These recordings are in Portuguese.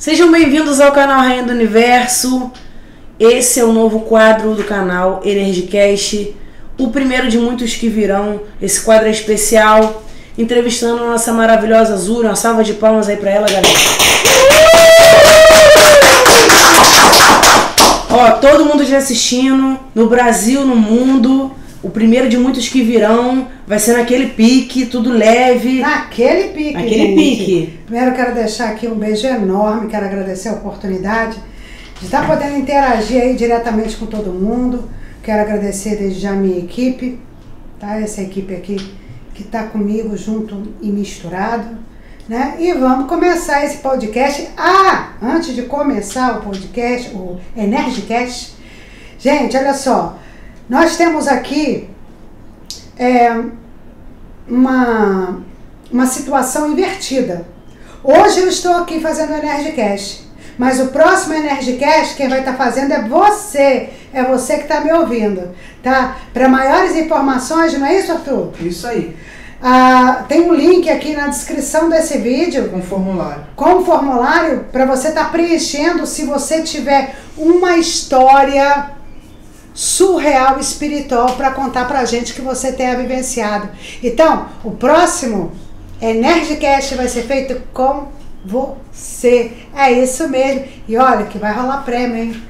Sejam bem-vindos ao canal Rainha do Universo. Esse é o novo quadro do canal EnergyCast, o primeiro de muitos que virão. Esse quadro é especial, entrevistando a nossa maravilhosa Zura. Uma salva de palmas aí pra ela, galera. Ó, todo mundo já assistindo, no Brasil, no mundo. O primeiro de muitos que virão. Vai ser naquele pique, tudo leve. Naquele pique, Naquele gente. pique. Primeiro eu quero deixar aqui um beijo enorme, quero agradecer a oportunidade de estar podendo interagir aí diretamente com todo mundo. Quero agradecer desde já a minha equipe, tá? Essa equipe aqui que está comigo junto e misturado, né? E vamos começar esse podcast. Antes de começar o podcast, o EnergyCast, gente, olha só, nós temos aqui uma situação invertida. Hoje eu estou aqui fazendo o EnergyCast, mas o próximo EnergyCast quem vai estar fazendo é você que está me ouvindo, tá? Para maiores informações, não é isso, Arthur? Isso aí. Tem um link aqui na descrição desse vídeo Com formulário. com formulário para você estar preenchendo se você tiver uma história surreal, espiritual para contar pra gente que você tenha vivenciado. Então, o próximo EnergyCast vai ser feito com você. É isso mesmo. E olha que vai rolar prêmio, hein?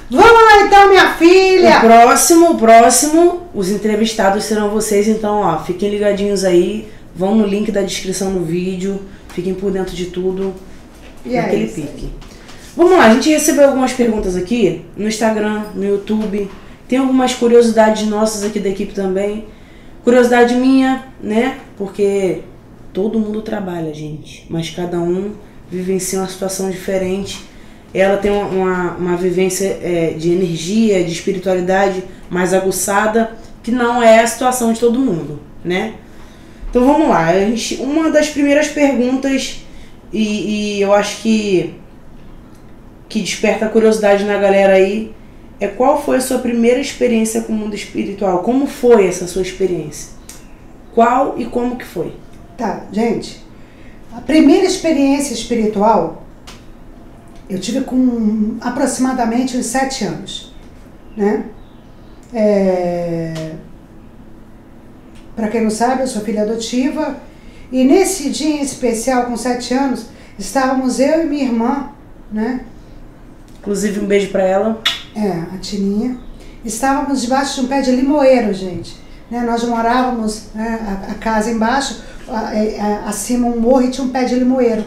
Vamos lá então, minha filha! O próximo, os entrevistados serão vocês, então, ó, fiquem ligadinhos aí, vão no link da descrição do vídeo, fiquem por dentro de tudo, E é naquele isso. pique. Vamos lá, a gente recebeu algumas perguntas aqui, no Instagram, no YouTube, tem algumas curiosidades nossas aqui da equipe também, curiosidade minha, né, porque todo mundo trabalha, gente, mas cada um vivencia uma situação diferente. Ela tem uma vivência de energia, de espiritualidade mais aguçada, que não é a situação de todo mundo, né? Então vamos lá, uma das primeiras perguntas, e eu acho que desperta a curiosidade na galera aí, é qual foi a sua primeira experiência com o mundo espiritual? Como foi essa sua experiência? Qual e como que foi? Tá, gente, a primeira experiência espiritual eu tive com aproximadamente uns 7 anos, né? Para quem não sabe, eu sou filha adotiva e nesse dia em especial, com 7 anos, estávamos eu e minha irmã, né? Inclusive um beijo pra ela. A Tininha. Estávamos debaixo de um pé de limoeiro, gente. Né? Nós morávamos, né, a casa embaixo, acima um morro e tinha um pé de limoeiro.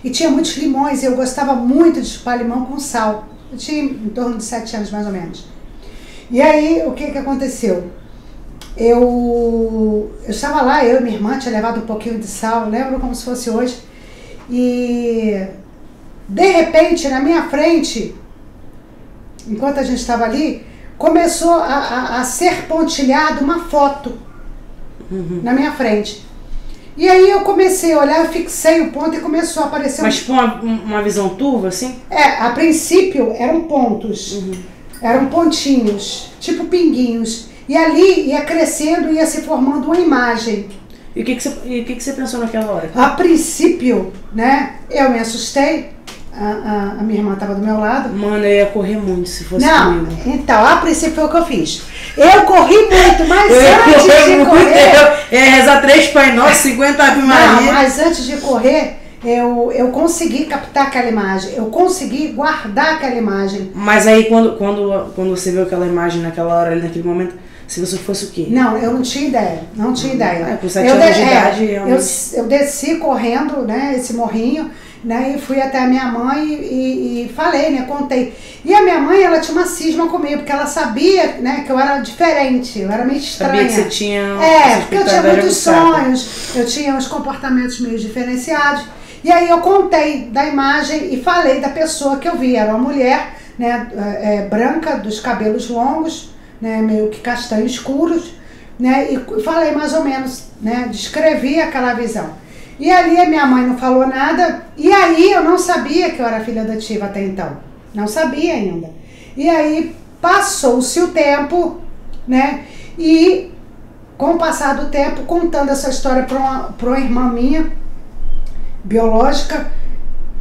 E tinha muitos limões e eu gostava muito de chupar limão com sal. Eu tinha em torno de 7 anos, mais ou menos. E aí, o que aconteceu? Eu estava lá, eu e minha irmã tinha levado um pouquinho de sal, lembro como se fosse hoje. E, de repente, na minha frente, enquanto a gente estava ali, começou a ser pontilhada uma foto na minha frente. E aí eu comecei a olhar, eu fixei o ponto e começou a aparecer... Mas tipo uma visão turva, assim? A princípio eram pontos, eram pontinhos, tipo pinguinhos. E ali ia crescendo, ia se formando uma imagem. E o que você pensou naquela hora? A princípio, né, eu me assustei. A minha irmã estava do meu lado. Mano, eu ia correr muito se fosse Não, comigo. então, a princípio foi o que eu fiz. Eu corri muito, mas Eu ia antes correr de muito, correr... eu ia rezar 3 Pai Nosso, 50 Ave Não, Maria. mas antes de correr, eu consegui captar aquela imagem. Eu consegui guardar aquela imagem. Mas aí quando você viu aquela imagem naquela hora ali, naquele momento, se você fosse o quê? Não, eu não tinha ideia. Não tinha ideia. Com 7 anos de idade, realmente. Eu desci correndo, né, esse morrinho, né, e fui até a minha mãe e falei, né, contei. E a minha mãe, ela tinha uma cisma comigo, porque ela sabia, né, que eu era diferente, eu era meio estranha. Sabia que você tinha porque eu tinha muitos sonhos, eu tinha uns comportamentos meio diferenciados. E aí eu contei da imagem e falei da pessoa que eu vi. Era uma mulher, né, branca, dos cabelos longos, né, meio que castanho escuros, né, e falei mais ou menos, né, descrevi aquela visão. E ali a minha mãe não falou nada, e aí eu não sabia que eu era filha adotiva até então, não sabia ainda. E aí passou-se o tempo, né, e com o passar do tempo, contando essa história para uma irmã minha, biológica,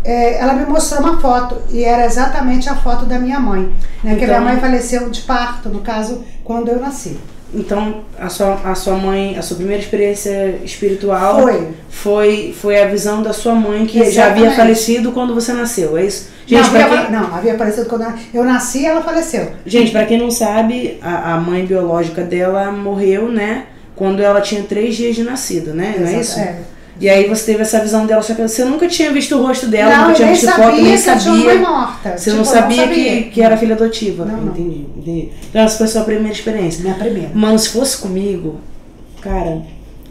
ela me mostrou uma foto, e era exatamente a foto da minha mãe, né? Porque minha mãe faleceu de parto, no caso, quando eu nasci. Então, a sua mãe, a sua primeira experiência espiritual foi a visão da sua mãe, que já havia falecido quando você nasceu, é isso? Gente, não, havia falecido quando eu nasci e ela faleceu. Gente, pra quem não sabe, a mãe biológica dela morreu, né? Quando ela tinha 3 dias de nascido, né? Não é isso? E aí você teve essa visão dela, só que você nunca tinha visto o rosto dela, nunca tinha visto foto, nem sabia. Você não sabia que era filha adotiva. Não. Entendi. Então essa foi a sua primeira experiência. Minha primeira. Mano, se fosse comigo, cara,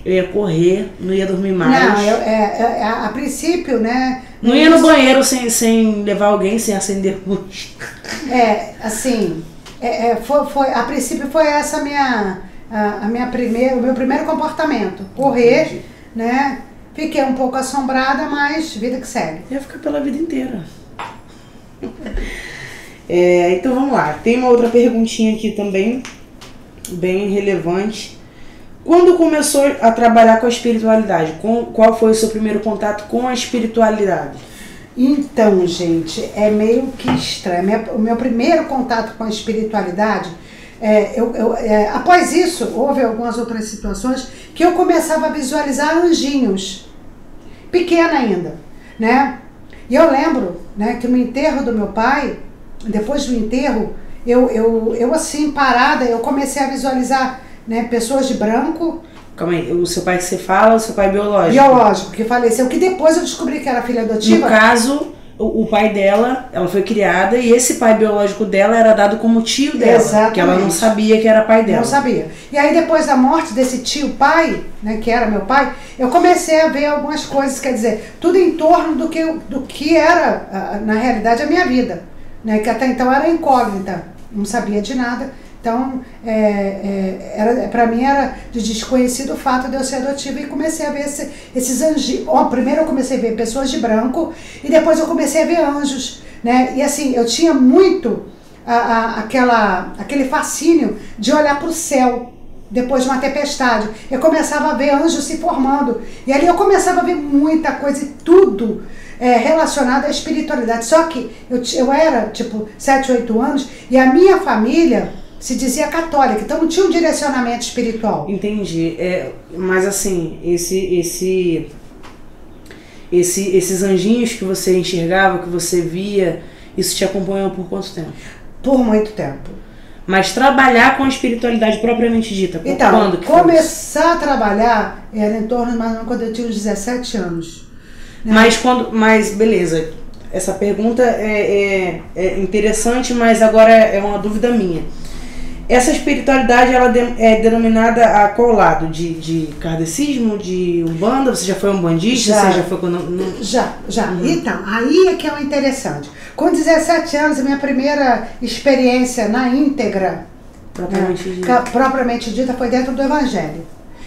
eu ia correr, não ia dormir mais. Não, a princípio, né? Não ia no banheiro sem levar alguém, sem acender luz. A princípio foi essa o meu primeiro comportamento. Correr, né? Fiquei um pouco assombrada, mas vida que segue. Ia ficar pela vida inteira. Então vamos lá. Tem uma outra perguntinha aqui também, bem relevante. Quando começou a trabalhar com a espiritualidade? Qual foi o seu primeiro contato com a espiritualidade? Então, gente, é meio que estranho. O meu primeiro contato com a espiritualidade, após isso, houve algumas outras situações que eu começava a visualizar anjinhos, pequena ainda, né? E eu lembro, né, que no enterro do meu pai, depois do enterro, eu assim, parada, eu comecei a visualizar, né, pessoas de branco. Calma aí, o seu pai que você fala, o seu pai biológico? Biológico, que faleceu, que depois eu descobri que era filha adotiva. No caso, o pai dela, ela foi criada e esse pai biológico dela era dado como tio dela. Exatamente. Que ela não sabia que era pai dela. Não sabia. E aí depois da morte desse tio pai, né, que era meu pai, eu comecei a ver algumas coisas, quer dizer, tudo em torno do que era, na realidade, a minha vida, né, que até então era incógnita, não sabia de nada. Então, para mim era de desconhecido o fato de eu ser adotiva, e comecei a ver esses anjos. Primeiro eu comecei a ver pessoas de branco e depois eu comecei a ver anjos, né? E assim, eu tinha muito aquele fascínio de olhar para o céu depois de uma tempestade. Eu começava a ver anjos se formando e ali eu começava a ver muita coisa e tudo relacionado à espiritualidade. Só que eu era tipo 7, 8 anos e a minha família se dizia católica, então não tinha um direcionamento espiritual. Entendi. Mas assim, esses anjinhos que você enxergava, que você via, isso te acompanhou por quanto tempo? Por muito tempo. Mas trabalhar com a espiritualidade propriamente dita, então, quando que começar a trabalhar era em torno de mais ou menos quando eu tinha uns 17 anos. Né? Mas beleza, essa pergunta é interessante, mas agora é uma dúvida minha. Essa espiritualidade, ela é denominada a qual lado? De kardecismo, de umbanda? Você já foi umbandista? Já. Você já foi quando... Já. Uhum. Então, aí é que é o interessante. Com 17 anos, a minha primeira experiência na íntegra, propriamente dita, foi dentro do Evangelho.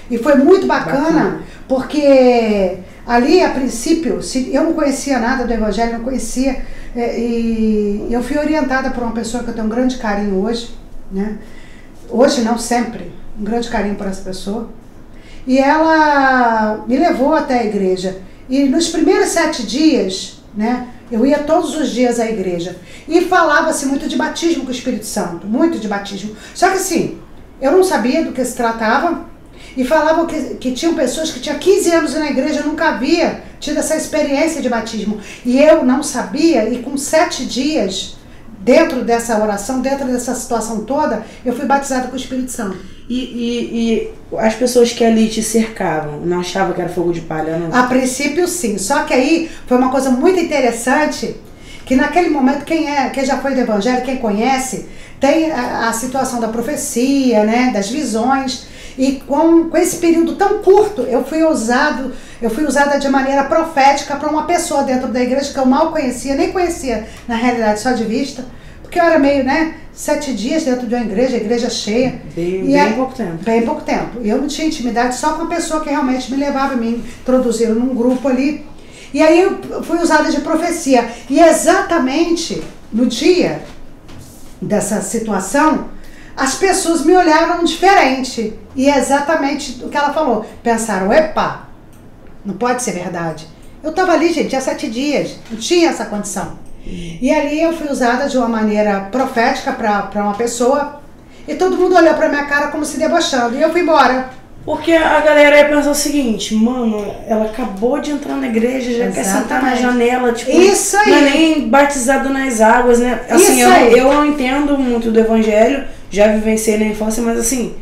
E foi muito bacana. Porque ali, a princípio, eu não conhecia nada do Evangelho, não conhecia, e eu fui orientada por uma pessoa que eu tenho um grande carinho hoje, né? Hoje não, sempre, um grande carinho por essa pessoa, e ela me levou até a igreja, e nos primeiros 7 dias, né, eu ia todos os dias à igreja, e falava-se muito de batismo com o Espírito Santo, muito de batismo, só que assim, eu não sabia do que se tratava, e falavam que tinham pessoas que tinham 15 anos na igreja, nunca havia tido essa experiência de batismo, e eu não sabia, e com 7 dias, dentro dessa oração, dentro dessa situação toda, eu fui batizada com o Espírito Santo. E as pessoas que ali te cercavam, não achavam que era fogo de palha, não? A princípio, sim. Só que aí foi uma coisa muito interessante, que naquele momento, quem já foi do Evangelho, quem conhece, tem a situação da profecia, né, das visões, e com esse período tão curto, eu fui usada de maneira profética para uma pessoa dentro da igreja que eu mal conhecia, nem conhecia, na realidade, só de vista, porque eu era meio, 7 dias dentro de uma igreja cheia. Bem pouco tempo. Bem pouco tempo. E eu não tinha intimidade só com a pessoa que realmente me levava, me introduziram num grupo ali. E aí eu fui usada de profecia. E exatamente no dia dessa situação, as pessoas me olharam diferente. E é exatamente o que ela falou. Pensaram, epa, não pode ser verdade. Eu estava ali, gente, há 7 dias. Não tinha essa condição. E ali eu fui usada de uma maneira profética para uma pessoa. E todo mundo olhou pra minha cara como se debochando. E eu fui embora. Porque a galera ia pensar o seguinte, mano, ela acabou de entrar na igreja, já quer sentar na janela, tipo, isso aí. Não é nem batizado nas águas, né? Assim, eu não entendo muito do evangelho, já vivenciei na infância, mas assim,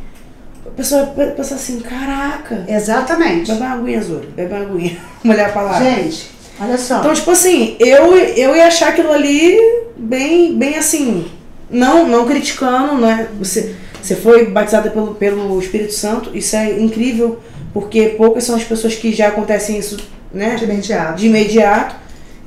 a pessoa pensa assim, caraca. Exatamente. Bebe uma aguinha, Zoro, bebe uma aguinha. Mulher a palavra. Gente, olha só. Então, tipo assim, eu ia achar aquilo ali bem assim, não criticando, né? Você foi batizada pelo Espírito Santo, isso é incrível, porque poucas são as pessoas que já acontecem isso, né? De imediato.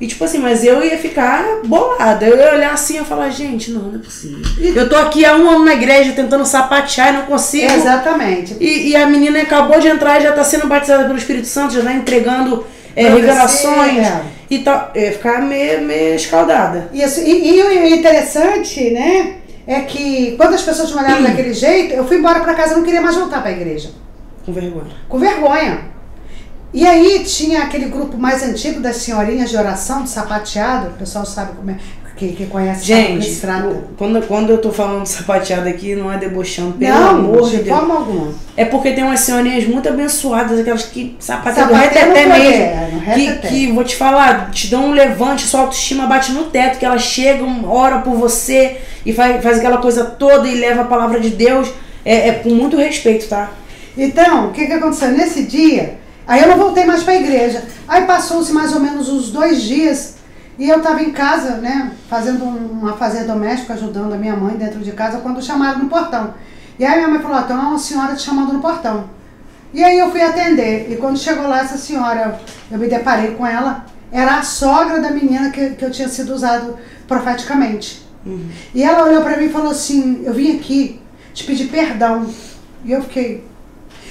E tipo assim, mas eu ia ficar bolada. Eu ia olhar assim e falar, gente, não é possível. Eu tô aqui há 1 ano na igreja tentando sapatear e não consigo. Exatamente. E a menina acabou de entrar e já tá sendo batizada pelo Espírito Santo, já tá entregando revelações e tal. Eu ia ficar meio escaldada. Isso. E o interessante, né? É que quando as pessoas me olharam daquele jeito, eu fui embora pra casa e não queria mais voltar pra igreja. Com vergonha. Com vergonha. E aí tinha aquele grupo mais antigo das senhorinhas de oração, de sapateado, o pessoal sabe como é, que conhece. Gente, quando eu tô falando de sapateado aqui, não é debochando, pelo amor de Deus. De forma alguma. É porque tem umas senhorinhas muito abençoadas, aquelas que sapateiam do reteté mesmo. Que vou te falar, te dão um levante, sua autoestima bate no teto, que elas chegam, oram por você e faz aquela coisa toda e leva a palavra de Deus. É com muito respeito, tá? Então, o que aconteceu? Nesse dia, aí eu não voltei mais pra igreja. Aí passou-se mais ou menos uns 2 dias e eu tava em casa, né, fazendo uma fazer doméstica, ajudando a minha mãe dentro de casa, quando chamaram no portão. E aí minha mãe falou, tem uma senhora te chamando no portão. E aí eu fui atender. E quando chegou lá essa senhora, eu me deparei com ela, era a sogra da menina que eu tinha sido usado profeticamente. E ela olhou pra mim e falou assim, eu vim aqui te pedir perdão. E eu fiquei...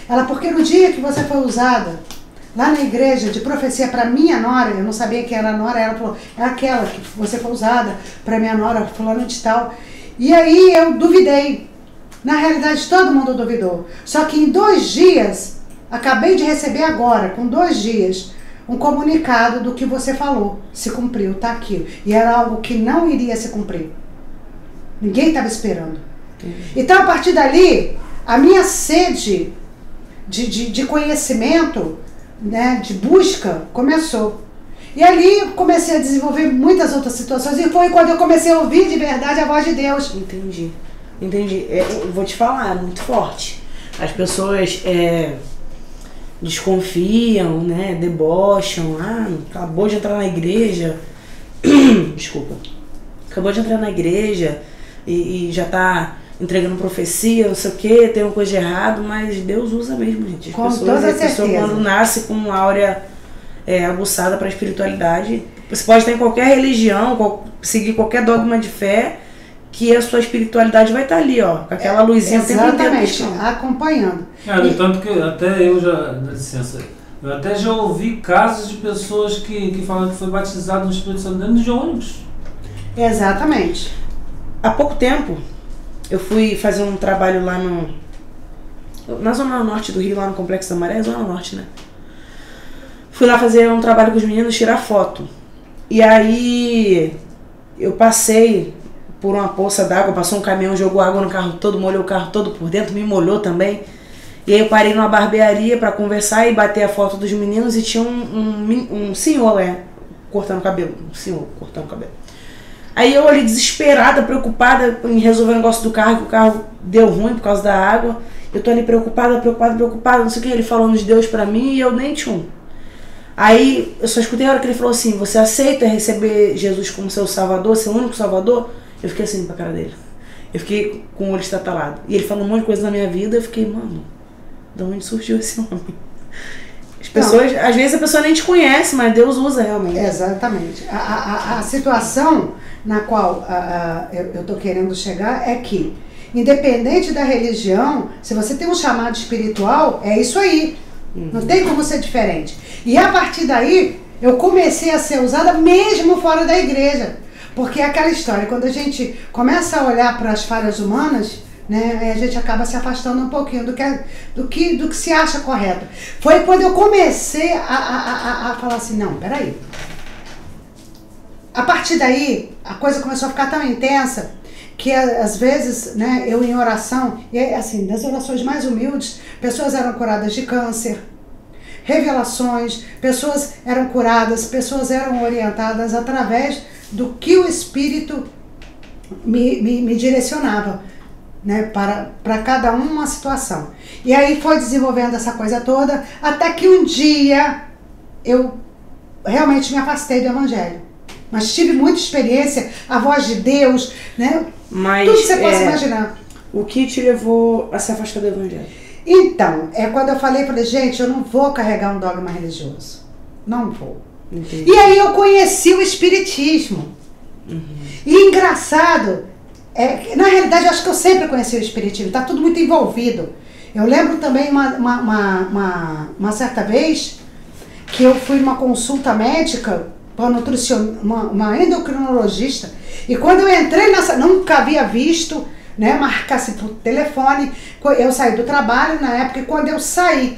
Ela, porque no dia que você foi usada lá na igreja de profecia para minha nora, eu não sabia que era a nora, ela falou, é aquela que você foi usada para minha nora, fulano de tal. E aí eu duvidei. Na realidade todo mundo duvidou. Só que em 2 dias, acabei de receber agora, com 2 dias, um comunicado do que você falou. Se cumpriu, tá aqui. E era algo que não iria se cumprir. Ninguém estava esperando. Então a partir dali, a minha sede de conhecimento, né, de busca, começou. E ali eu comecei a desenvolver muitas outras situações. E foi quando eu comecei a ouvir de verdade a voz de Deus. Entendi. Eu vou te falar, é muito forte. As pessoas desconfiam, né, debocham. Acabou de entrar na igreja. Desculpa. Acabou de entrar na igreja e já tá entregando profecia, não sei o que, tem uma coisa de errado, mas Deus usa mesmo, gente. Com toda certeza. A pessoa quando nasce com uma áurea aguçada para a espiritualidade, você pode estar em qualquer religião, seguir qualquer dogma de fé, que a sua espiritualidade vai estar ali, ó, com aquela luzinha o tempo inteiro. Exatamente, acompanhando. Tanto que até eu já, dá licença, eu até já ouvi casos de pessoas que falam que foi batizado no Espírito Santo dentro de ônibus. Exatamente. Há pouco tempo, eu fui fazer um trabalho lá na zona norte do Rio, lá no Complexo da Maré, é zona norte, né? Fui lá fazer um trabalho com os meninos, tirar foto. E aí eu passei por uma poça d'água, passou um caminhão, jogou água no carro todo, molhou o carro todo por dentro, me molhou também. E aí eu parei numa barbearia pra conversar e bater a foto dos meninos e tinha um senhor, cortando o cabelo. Um senhor cortando o cabelo. Aí eu ali desesperada, preocupada em resolver o negócio do carro, que o carro deu ruim por causa da água. Eu tô ali preocupada, não sei o que, ele falando de Deus pra mim e eu nem tchum. Aí eu só escutei a hora que ele falou assim, você aceita receber Jesus como seu salvador, seu único salvador? Eu fiquei assim pra cara dele. Eu fiquei com o olho estatalado. E ele falou um monte de coisa na minha vida, eu fiquei, mano, de onde surgiu esse homem? As pessoas, às vezes a pessoa nem te conhece, mas Deus usa realmente. Exatamente. A situação na qual eu estou querendo chegar é que, independente da religião, se você tem um chamado espiritual, é isso aí. Não tem como ser diferente. E a partir daí, eu comecei a ser usada mesmo fora da igreja. Porque é aquela história, quando a gente começa a olhar para as falhas humanas, né? Aí a gente acaba se afastando um pouquinho do que se acha correto. Foi quando eu comecei a falar assim, não, peraí. A partir daí, a coisa começou a ficar tão intensa que às vezes, né, eu em oração, e assim, das orações mais humildes, pessoas eram curadas de câncer, revelações, pessoas eram curadas, pessoas eram orientadas através do que o Espírito me direcionava, né, para cada uma situação. E aí foi desenvolvendo essa coisa toda, até que um dia eu realmente me afastei do Evangelho. Mas tive muita experiência, a voz de Deus, né? Mas, tudo que você possa imaginar. O que te levou a se afastar do Evangelho? Então, quando eu falei, gente, eu não vou carregar um dogma religioso. Não vou. Entendi. E aí eu conheci o Espiritismo. Uhum. E engraçado, na realidade eu acho que eu sempre conheci o Espiritismo, está tudo muito envolvido. Eu lembro também uma certa vez que eu fui numa consulta médica uma endocrinologista, e quando eu entrei nunca havia visto, né, marcasse por telefone, eu saí do trabalho na época, e quando eu saí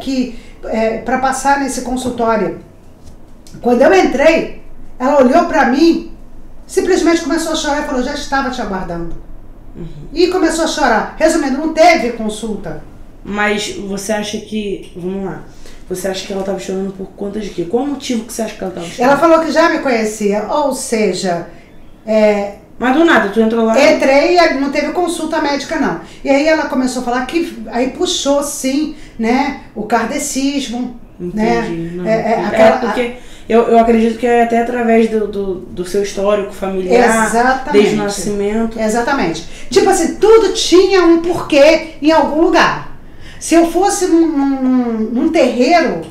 para passar nesse consultório, quando eu entrei, ela olhou para mim, simplesmente começou a chorar e falou, já estava te aguardando. Uhum. E começou a chorar. Resumindo, não teve consulta. Mas você acha que, vamos lá, você acha que ela estava chorando por conta de quê? Qual o motivo que você acha que ela estava chorando? Ela falou que já me conhecia, ou seja... Mas do nada, tu entrou lá... Entrei e não teve consulta médica, não. E aí ela começou a falar que... Aí puxou, sim, né, o kardecismo. Entendi. Né? Porque eu acredito que é até através do seu histórico familiar, exatamente, desde o nascimento. Exatamente. Tipo assim, tudo tinha um porquê em algum lugar. Se eu fosse num terreiro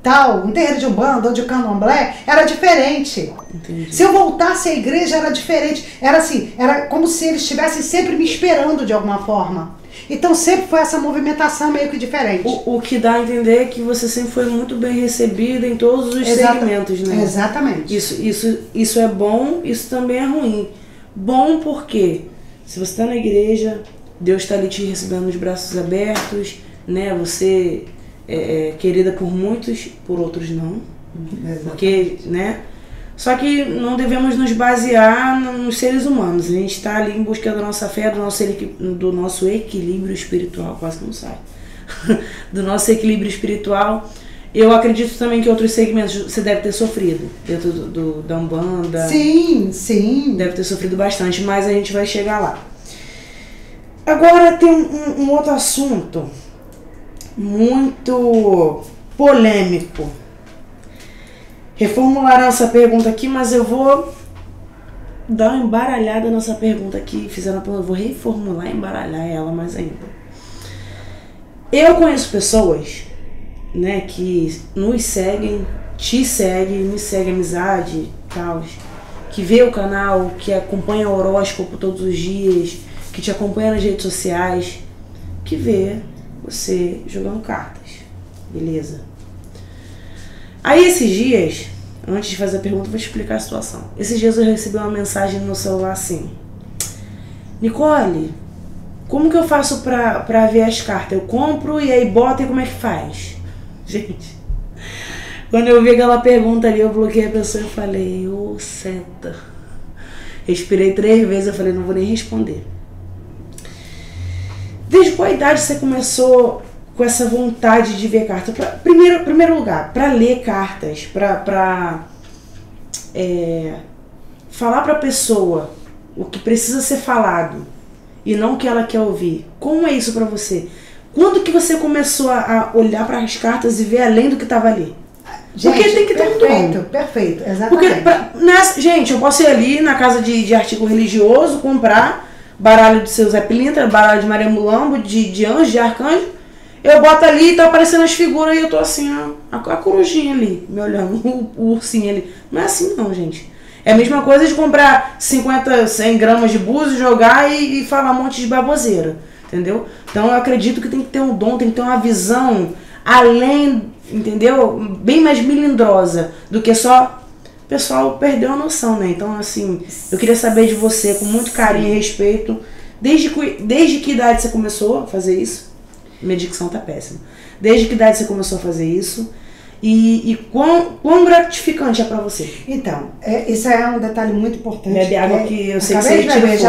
tal, um terreiro de Umbanda ou de Candomblé, era diferente. Entendi. Se eu voltasse à igreja, era diferente. Era assim, era como se eles estivessem sempre me esperando de alguma forma. Então sempre foi essa movimentação meio que diferente. O que dá a entender é que você sempre foi muito bem recebida em todos os segmentos, né? Exatamente. Isso é bom, isso também é ruim. Bom porque se você está na igreja, Deus está ali te recebendo de braços abertos, né? Você é querida por muitos, por outros não. Exatamente. Porque, né? Só que não devemos nos basear nos seres humanos. A gente está ali em busca da nossa fé, do nosso equilíbrio espiritual, quase que não sai. Do nosso equilíbrio espiritual. Eu acredito também que outros segmentos você deve ter sofrido. Dentro da Umbanda. Sim, sim. Deve ter sofrido bastante, mas a gente vai chegar lá. Agora tem um outro assunto muito polêmico. Reformularam essa pergunta aqui, mas eu vou dar uma embaralhada nessa pergunta aqui. Eu vou reformular e embaralhar ela mais ainda. Eu conheço pessoas, né, que nos seguem, te seguem, me seguem, amizade, tal, que vê o canal, que acompanha o horóscopo todos os dias, que te acompanha nas redes sociais, que vê você jogando cartas, beleza? Aí esses dias, antes de fazer a pergunta, eu vou te explicar a situação. Esses dias eu recebi uma mensagem no meu celular assim: Nicole, como que eu faço pra ver as cartas? Eu compro e aí bota e como é que faz? Gente, quando eu vi aquela pergunta ali, eu bloqueei a pessoa e falei, ô seta. Respirei 3 vezes, eu falei, não vou nem responder. Desde qual idade você começou com essa vontade de ver cartas? Primeiro lugar, para ler cartas, para falar para a pessoa o que precisa ser falado e não o que ela quer ouvir. Como é isso para você? Quando que você começou a olhar para as cartas e ver além do que estava ali? Gente, porque tem que ter um dom. Perfeito, exatamente. Porque, gente, eu posso ir ali na casa de artigo religioso, comprar baralho de seu Zé Pilintra, baralho de Maria Mulambo, de anjo, de arcanjo. Eu boto ali e tá aparecendo as figuras e eu tô assim, a corujinha ali, me olhando, o ursinho ali. Não é assim não, gente. É a mesma coisa de comprar 50, 100 gramas de búzio, jogar e falar um monte de baboseira. Entendeu? Então eu acredito que tem que ter um dom, tem que ter uma visão além, entendeu? Bem mais melindrosa do que só... O pessoal perdeu a noção, né? Então, assim, eu queria saber de você, com muito carinho e respeito, Desde que idade você começou a fazer isso? Minha dicção tá péssima. Desde que idade você começou a fazer isso? E quão gratificante é pra você? Então, isso é um detalhe muito importante. Bebe água que eu sei que Acabei você de beber,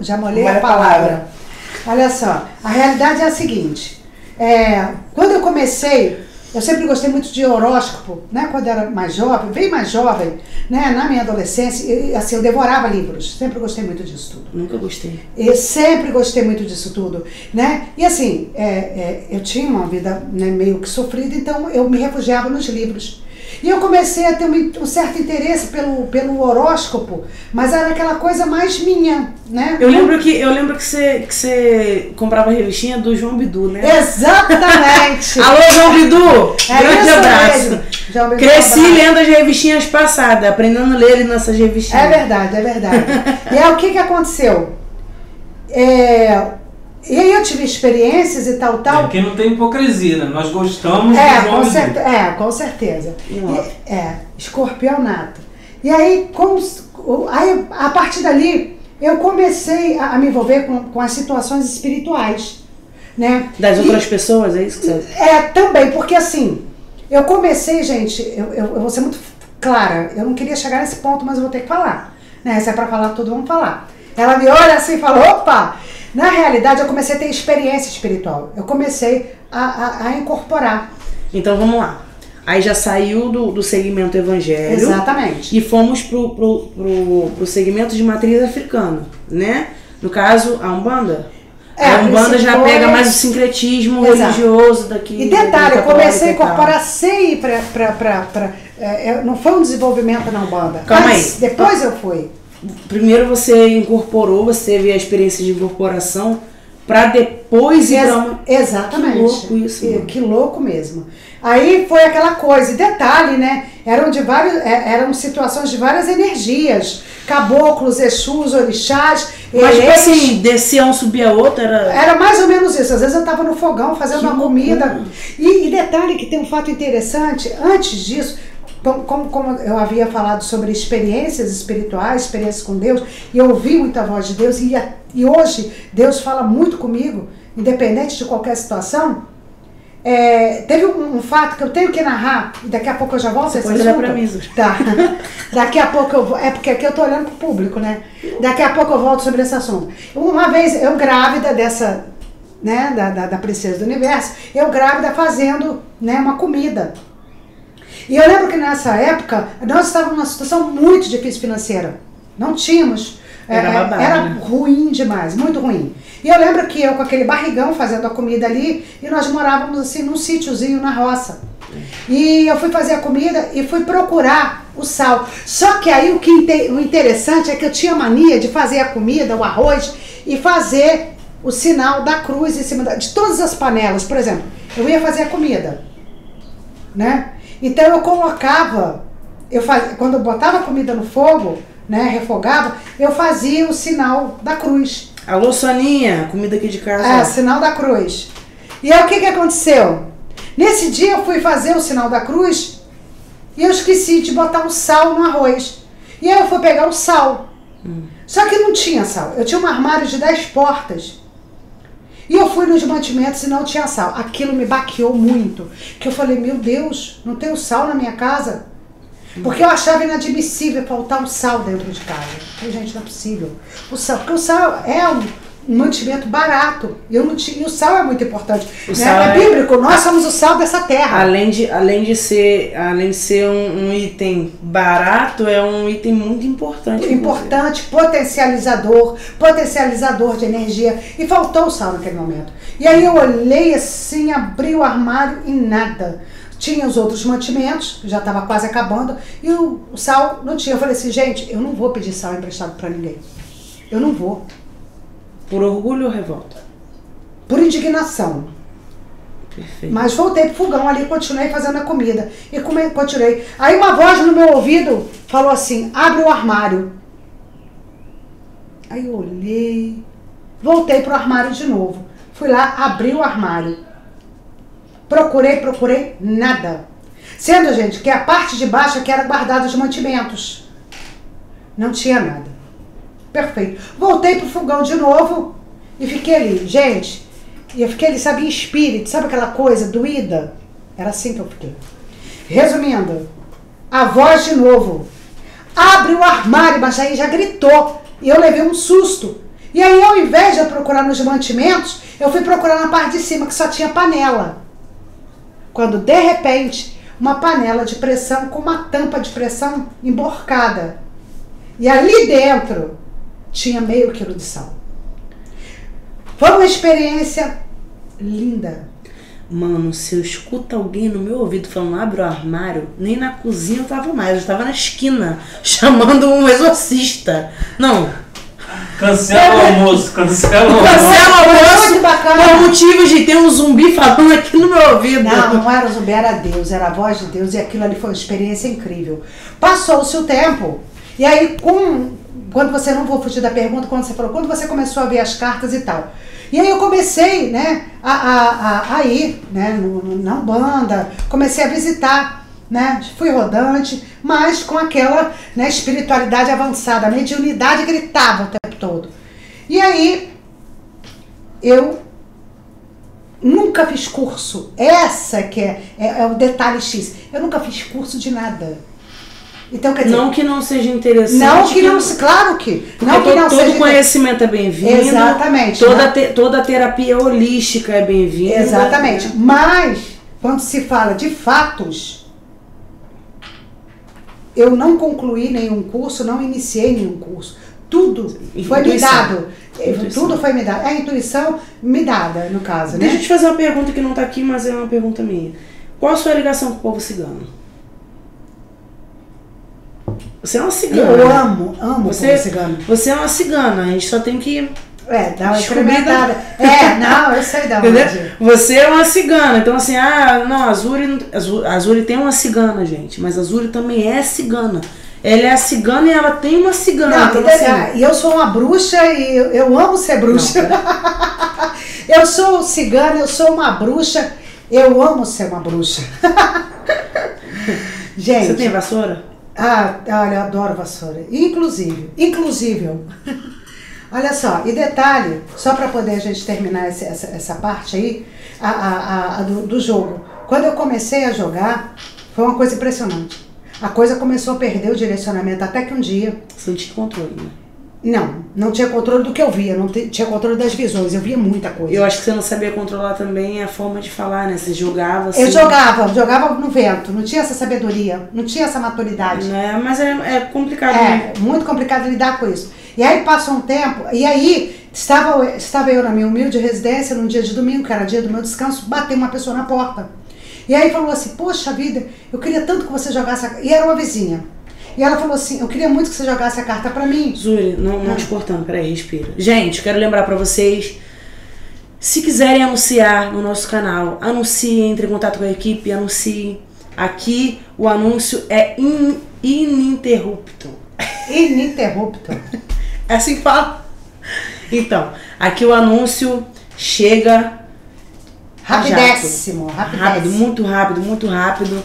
já molhei a palavra. Olha só, a realidade é a seguinte. Quando eu comecei, eu sempre gostei muito de horóscopo, né? Quando eu era mais jovem, bem mais jovem, né? Na minha adolescência, assim, eu devorava livros. Sempre gostei muito disso tudo. Nunca gostei. Eu sempre gostei muito disso tudo, né? E assim, eu tinha uma vida, né, meio que sofrida, então eu me refugiava nos livros. E eu comecei a ter um certo interesse pelo horóscopo, mas era aquela coisa mais minha, né? Eu lembro que você comprava a revistinha do João Bidu, né? Exatamente! Alô, João Bidu! Grande abraço! João Bidu, Cresci lendo as revistinhas passadas, aprendendo a ler ele nessas revistinhas. É verdade. E aí o que aconteceu? E aí eu tive experiências e tal. Porque não tem hipocrisia, né? Nós gostamos do João Bidu. Com certeza. Escorpionato. E aí, a partir dali, eu comecei a me envolver com as situações espirituais, né? Das outras pessoas, é isso que você... Também, porque assim, eu comecei, gente, eu vou ser muito clara, eu não queria chegar nesse ponto, mas eu vou ter que falar, né? Se é pra falar tudo, vamos falar. Ela me olha assim e fala, opa! Na realidade, eu comecei a ter experiência espiritual. Eu comecei a incorporar. Então, vamos lá. Aí já saiu do segmento evangélico. Exatamente. E fomos pro segmento de matriz africana, né? No caso, a Umbanda. A Umbanda já pega mais o sincretismo religioso daqui. E detalhe, eu comecei a incorporar sem ir não foi um desenvolvimento na Umbanda. Calma aí. Depois eu fui. Primeiro você incorporou, você teve a experiência de incorporação para depois ir Exatamente. Que louco isso, mano. Que louco mesmo. Aí foi aquela coisa, e detalhe, né? Eram situações de várias energias. Caboclos, Exus, orixás. Mas tipo assim, descia um, subia outro, era mais ou menos isso. Às vezes eu estava no fogão fazendo uma comida. E detalhe que tem um fato interessante, antes disso, como eu havia falado sobre experiências espirituais, experiências com Deus, e eu ouvi muita voz de Deus, e hoje Deus fala muito comigo, independente de qualquer situação. Teve um fato que eu tenho que narrar, e daqui a pouco eu já volto a esse assunto. Tá. Daqui a pouco eu vou. Porque aqui eu tô olhando pro público, né? Daqui a pouco eu volto sobre esse assunto. Uma vez, eu grávida dessa, né, da Princesa do Universo, eu grávida fazendo, né, uma comida. E eu lembro que nessa época, nós estávamos numa situação muito difícil financeira. Não tínhamos. Era ruim demais, muito ruim. E eu lembro que eu com aquele barrigão fazendo a comida ali, e nós morávamos assim num sítiozinho na roça. E eu fui fazer a comida e fui procurar o sal. Só que aí o interessante é que eu tinha mania de fazer a comida, o arroz, e fazer o sinal da cruz em cima de todas as panelas. Por exemplo, eu ia fazer a comida, né? Então eu colocava, quando eu botava a comida no fogo, né, refogava, eu fazia o sinal da cruz. Alô, Soninha, comida aqui de casa. Sinal da cruz. E aí o que aconteceu? Nesse dia eu fui fazer o sinal da cruz e eu esqueci de botar o sal no arroz. E aí eu fui pegar o sal. Só que não tinha sal. Eu tinha um armário de 10 portas. E eu fui nos mantimentos e não tinha sal. Aquilo me baqueou muito. Que eu falei, meu Deus, não tem o sal na minha casa? Porque eu achava inadmissível faltar um sal dentro de casa. Falei, gente, não é possível. Porque o sal é um mantimento barato. E o sal é muito importante. É bíblico, nós somos o sal dessa terra. Além de ser um item barato, é um item muito importante. Importante, potencializador de energia. E faltou o sal naquele momento. E aí eu olhei assim, abri o armário e nada. Tinha os outros mantimentos, já estava quase acabando, e o sal não tinha. Eu falei assim, gente, eu não vou pedir sal emprestado para ninguém. Eu não vou. Por orgulho ou revolta? Por indignação. Perfeito. Mas voltei pro fogão ali, continuei fazendo a comida. E continuei. Aí uma voz no meu ouvido falou assim, abre o armário. Aí eu olhei, voltei pro armário de novo. Fui lá, abri o armário. Procurei, nada. Sendo, gente, que a parte de baixo que era guardada os mantimentos. Não tinha nada. perfeito. Voltei pro fogão de novo e fiquei ali. Gente, eu fiquei ali, sabe, em espírito, sabe aquela coisa doída? Era assim que eu fiquei. Resumindo, a voz de novo. Abre o armário, mas aí já gritou. E eu levei um susto. E aí, ao invés de eu procurar nos mantimentos, eu fui procurar na parte de cima, que só tinha panela. Quando, de repente, uma panela de pressão com uma tampa de pressão emborcada. E ali dentro tinha meio quilo de sal. Foi uma experiência linda. Mano, se eu escuto alguém no meu ouvido falando abre o armário, nem na cozinha eu tava mais, eu tava na esquina, chamando um exorcista. Não. Cancela o almoço, cancela o almoço. Cancela o almoço muito bacana. por motivos de ter um zumbi falando aqui no meu ouvido. Não era o zumbi, era Deus, era a voz de Deus, e aquilo ali foi uma experiência incrível. Passou-se o tempo, e aí quando você, não vou fugir da pergunta, quando você falou, quando você começou a ver as cartas e tal. E aí eu comecei, né, a ir, né, na Umbanda, comecei a visitar, né, fui rodante, mas com aquela, né, espiritualidade avançada, a mediunidade gritava o tempo todo. E aí eu nunca fiz curso, essa que é o detalhe X, eu nunca fiz curso de nada. Então, quer dizer, não que não seja interessante. Não que não, claro que. Não que não todo seja conhecimento é bem-vindo. Exatamente. Toda terapia holística é bem-vinda. Exatamente. Mas, quando se fala de fatos, eu não concluí nenhum curso, não iniciei nenhum curso. Tudo foi me dado. Tudo foi me dado. A intuição me dada, no caso, né? Deixa eu te fazer uma pergunta que não tá aqui, mas é uma pergunta minha. Qual a sua ligação com o povo cigano? Você é uma cigana. Eu amo o povo cigano. Você é uma cigana, a gente só tem que... dar uma experimentada. Não, eu sei da onde. Você é uma cigana, então assim, não, a Zuri tem uma cigana, gente, mas a Zuri também é cigana. Ela é a cigana e ela tem uma cigana. Não, então, assim, e eu sou uma bruxa e eu amo ser bruxa. Eu sou cigana, eu sou uma bruxa, eu amo ser uma bruxa. Gente. Você tem vassoura? Olha, eu adoro vassoura. Inclusive. Olha só, e detalhe, só para poder a gente terminar essa parte aí, do jogo. Quando eu comecei a jogar, foi uma coisa impressionante. A coisa começou a perder o direcionamento, até que um dia... Você não tinha controle, né? Não tinha controle do que eu via, não tinha controle das visões, eu via muita coisa. Eu acho que você não sabia controlar também a forma de falar, né? Você jogava assim... Eu jogava no vento, não tinha essa sabedoria, não tinha essa maturidade. Mas é complicado. Muito complicado lidar com isso. E aí passou um tempo, e aí estava eu na minha humilde residência, num dia de domingo, que era dia do meu descanso, bateu uma pessoa na porta. E aí falou assim, poxa vida, eu queria tanto que você jogasse a... E era uma vizinha. E ela falou assim, eu queria muito que você jogasse a carta pra mim. Zuri, não te cortando, peraí, respira. Gente, quero lembrar pra vocês, se quiserem anunciar no nosso canal, anuncie, entre em contato com a equipe, anuncie. Aqui o anúncio é ininterrupto. Ininterrupto. É assim que fala? Então, aqui o anúncio chega... Rapidíssimo. Rápido, muito rápido, muito rápido.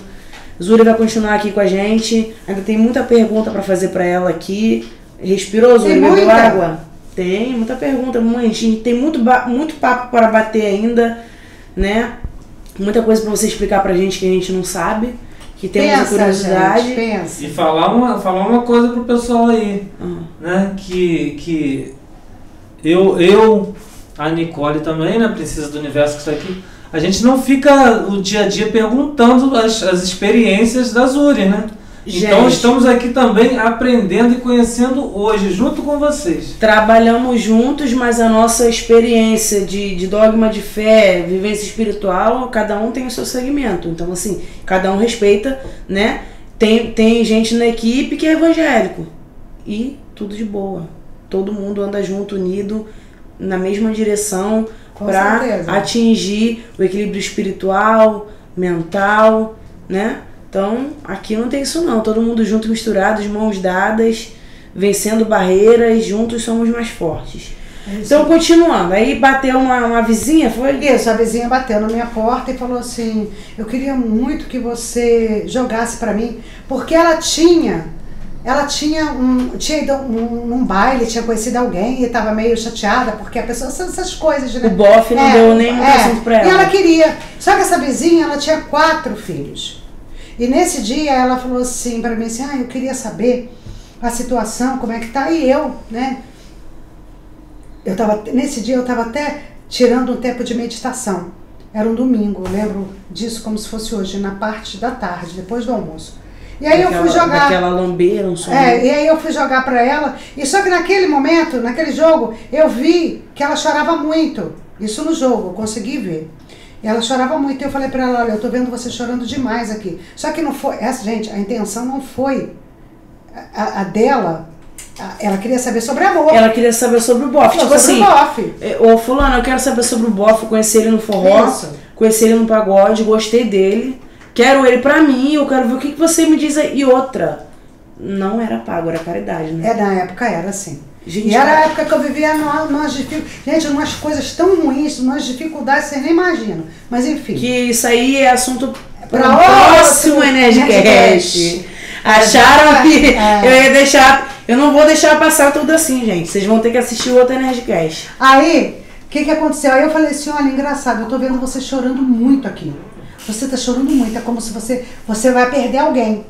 Zuri vai continuar aqui com a gente. Ainda tem muita pergunta pra fazer pra ela aqui. Respirou, Zuri? Bebeu água? Tem muita pergunta. Mãe, a gente tem muito papo para bater ainda, né? Muita coisa pra você explicar pra gente que a gente não sabe. Que tem muita curiosidade. Gente, pensa. E falar uma coisa pro pessoal aí, né? Que eu, a Nicole também, né? Princesa do Universo que está aqui. A gente não fica o dia a dia perguntando as experiências da Zuri, né? Gente, então estamos aqui também aprendendo e conhecendo hoje, junto com vocês. Trabalhamos juntos, mas a nossa experiência de dogma de fé, vivência espiritual, cada um tem o seu segmento. Então, assim, cada um respeita, né? Tem gente na equipe que é evangélico. E tudo de boa. Todo mundo anda junto, unido, na mesma direção, para atingir o equilíbrio espiritual, mental, né? Então, aqui não tem isso não, todo mundo junto, misturado, de mãos dadas, vencendo barreiras, juntos somos mais fortes. Então, continuando, aí bateu uma vizinha, foi? Isso, a vizinha bateu na minha porta e falou assim, eu queria muito que você jogasse pra mim, porque ela tinha ela tinha ido num baile, tinha conhecido alguém e estava meio chateada, porque a pessoa, essas coisas, né? O bofe não deu nem muito assunto pra ela. E ela queria. Só que essa vizinha, ela tinha 4 filhos. E nesse dia ela falou assim pra mim, assim, eu queria saber a situação, como é que tá. E eu, né? Nesse dia eu estava até tirando um tempo de meditação. Era um domingo, eu lembro disso como se fosse hoje, na parte da tarde, depois do almoço. E aí eu fui jogar. Aquela lambeira, um som. E aí eu fui jogar pra ela. E só que naquele momento, naquele jogo, eu vi que ela chorava muito. Isso no jogo, eu consegui ver. E ela chorava muito. E eu falei pra ela, olha, eu tô vendo você chorando demais aqui. Só que não foi. Gente, a intenção não foi a dela. Ela queria saber sobre amor. Ela queria saber sobre o bofe. Tipo assim, ô fulano, eu quero saber sobre o bofe. Conheci ele no forró, conheci ele no pagode, gostei dele. Quero ele pra mim, eu quero ver o que você me diz aí. E outra, não era pago, era caridade, né? Na época era assim. Gente, e era a época que eu vivia umas coisas tão ruins, umas dificuldades, vocês nem imaginam. Mas enfim. Que isso aí é assunto para o próximo Energicast. Acharam que eu ia deixar... Eu não vou deixar passar tudo assim, gente. Vocês vão ter que assistir o outro Energicast. Aí, o que aconteceu? Aí eu falei assim, olha, engraçado, eu tô vendo você chorando muito aqui. Você tá chorando muito, é como se você vai perder alguém.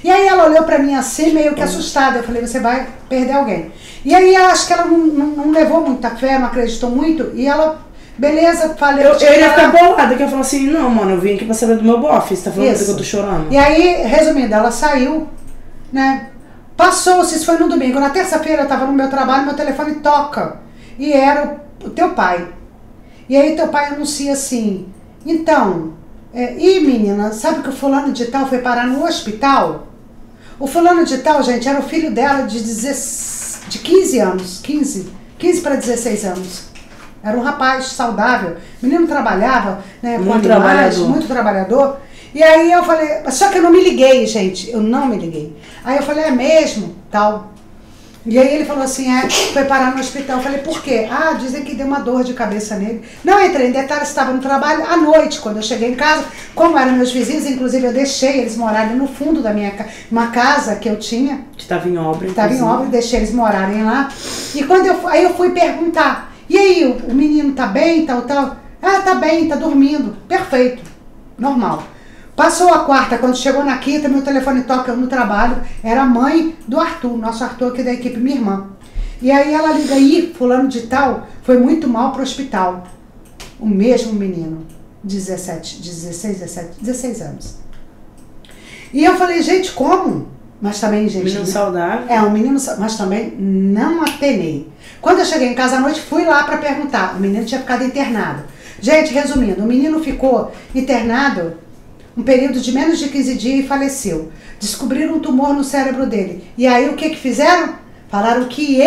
E aí ela olhou pra mim assim, meio que assustada. Eu falei, você vai perder alguém. E aí acho que ela não levou muita fé, não acreditou muito. E ela, beleza, falei... Eu ia ficar bolada, que eu falei assim, não, mano, eu vim aqui pra saber do meu bofe. Você tá falando que eu tô chorando. E aí, resumindo, ela saiu, né? Passou-se, isso foi no domingo. Na terça-feira eu tava no meu trabalho, meu telefone toca. E era o teu pai. E aí teu pai anuncia assim, então... E menina, sabe que o fulano de tal foi parar no hospital? O fulano de tal, gente, era o filho dela de 15 anos, 15 para 16 anos. Era um rapaz saudável, o menino trabalhava, né, com animais, muito trabalhador. E aí eu falei, só que eu não me liguei, gente, eu não me liguei. Aí eu falei, é mesmo? Tal. E aí ele falou assim, foi parar no hospital. Eu falei, por quê? Dizem que deu uma dor de cabeça nele. Não entrei em detalhes, estava no trabalho. À noite, quando eu cheguei em casa, como eram meus vizinhos, inclusive eu deixei eles morarem no fundo da minha casa, uma casa que eu tinha. Que estava em obra. Estava em obra, deixei eles morarem lá. E quando aí eu fui perguntar, e aí, o menino tá bem, tal? Tá bem, tá dormindo. Perfeito, normal. Passou a quarta, quando chegou na quinta, meu telefone toca no trabalho, era a mãe do Arthur, nosso Arthur aqui da equipe, minha irmã. E aí ela liga, fulano de tal foi muito mal pro hospital. O mesmo menino, 16 anos. E eu falei, gente, como? Mas também, gente... Menino saudável. Um menino, mas também não apenei. Quando eu cheguei em casa à noite, fui lá para perguntar. O menino tinha ficado internado. Gente, resumindo, o menino ficou internado um período de menos de 15 dias e faleceu. Descobriram um tumor no cérebro dele. E aí o que fizeram? Falaram que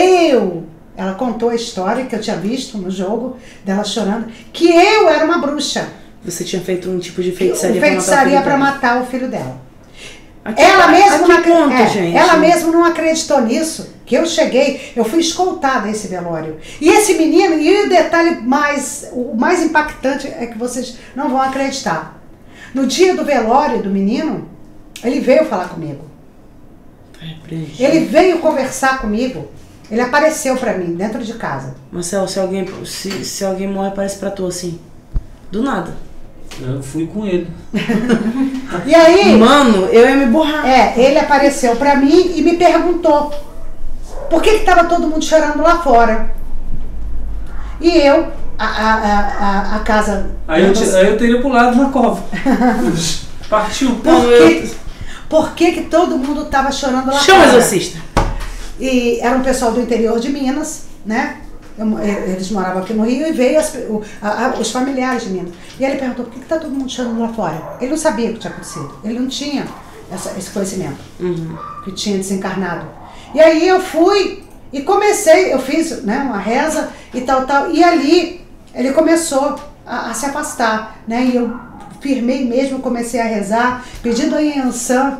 ela contou a história que eu tinha visto no jogo, dela chorando, que eu era uma bruxa. Você tinha feito um tipo de feitiçaria para matar o filho dela. Ela mesmo não acreditou nisso, que eu cheguei, eu fui escoltada a esse velório. E esse menino, e o detalhe o mais impactante é que vocês não vão acreditar. No dia do velório do menino, ele veio falar comigo. Ele veio conversar comigo. Ele apareceu pra mim, dentro de casa. Marcelo, se alguém morre, aparece pra tu assim. Do nada. Eu fui com ele. E aí... Mano, eu ia me borrar. Ele apareceu pra mim e me perguntou por que tava todo mundo chorando lá fora. E eu... A casa... Aí eu teria pulado na cova. Partiu. Por que todo mundo estava chorando lá fora? Chama o exorcista. E era um pessoal do interior de Minas, né? Eles moravam aqui no Rio e veio os familiares de Minas. E ele perguntou, por que está todo mundo chorando lá fora? Ele não sabia o que tinha acontecido. Ele não tinha esse conhecimento. Que tinha desencarnado. E aí eu fui e comecei, eu fiz, né, uma reza e tal. E ali ele começou a se afastar, né? E eu firmei mesmo, comecei a rezar, pedindo a Yansan.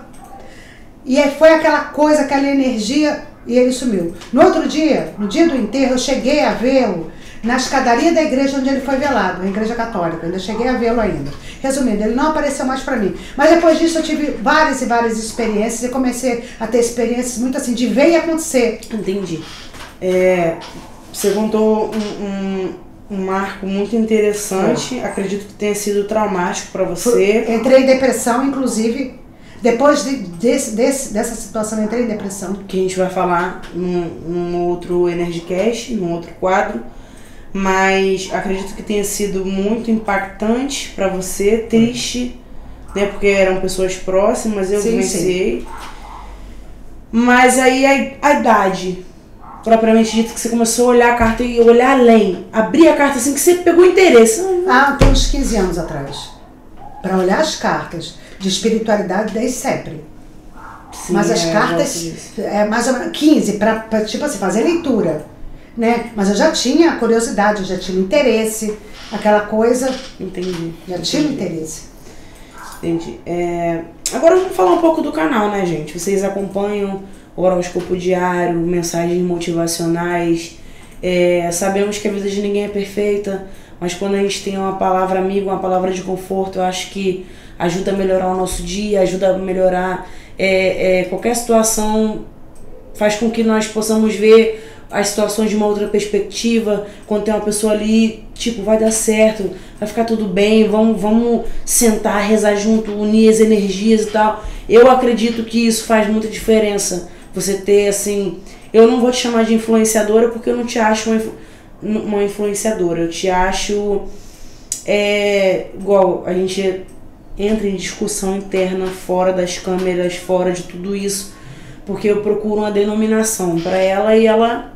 E aí foi aquela coisa, aquela energia, e ele sumiu. No outro dia, no dia do enterro, eu cheguei a vê-lo na escadaria da igreja onde ele foi velado, a igreja católica. Ainda cheguei a vê-lo ainda. Resumindo, ele não apareceu mais para mim. Mas depois disso eu tive várias e várias experiências e comecei a ter experiências muito assim, de ver e acontecer. Entendi. Você contou um marco muito interessante. Acredito que tenha sido traumático para você. Entrei em depressão, inclusive. Depois dessa situação, entrei em depressão. Que a gente vai falar num outro Energicast, num outro quadro. Mas acredito que tenha sido muito impactante para você, triste, né? Porque eram pessoas próximas, eu vivenciei. Mas aí a idade, propriamente dito, que você começou a olhar a carta e olhar além. Abrir a carta assim que você pegou interesse. Tem uns 15 anos atrás. Para olhar as cartas de espiritualidade desde sempre. Sim, mas as cartas, mais ou menos 15, para tipo assim, fazer leitura. Né? Mas eu já tinha curiosidade, eu já tinha interesse, aquela coisa. Entendi. Já tinha interesse. Entendi. Agora vamos falar um pouco do canal, né, gente? Vocês acompanham o horóscopo diário, mensagens motivacionais. Sabemos que a vida de ninguém é perfeita, mas quando a gente tem uma palavra amiga, uma palavra de conforto, eu acho que ajuda a melhorar o nosso dia, ajuda a melhorar qualquer situação, faz com que nós possamos ver as situações de uma outra perspectiva. Quando tem uma pessoa ali, tipo, vai dar certo, vai ficar tudo bem, vamos sentar, rezar junto, unir as energias e tal. Eu acredito que isso faz muita diferença. Você ter, assim, eu não vou te chamar de influenciadora porque eu não te acho uma influenciadora, eu te acho igual a gente entra em discussão interna, fora das câmeras, fora de tudo isso, porque eu procuro uma denominação para ela e ela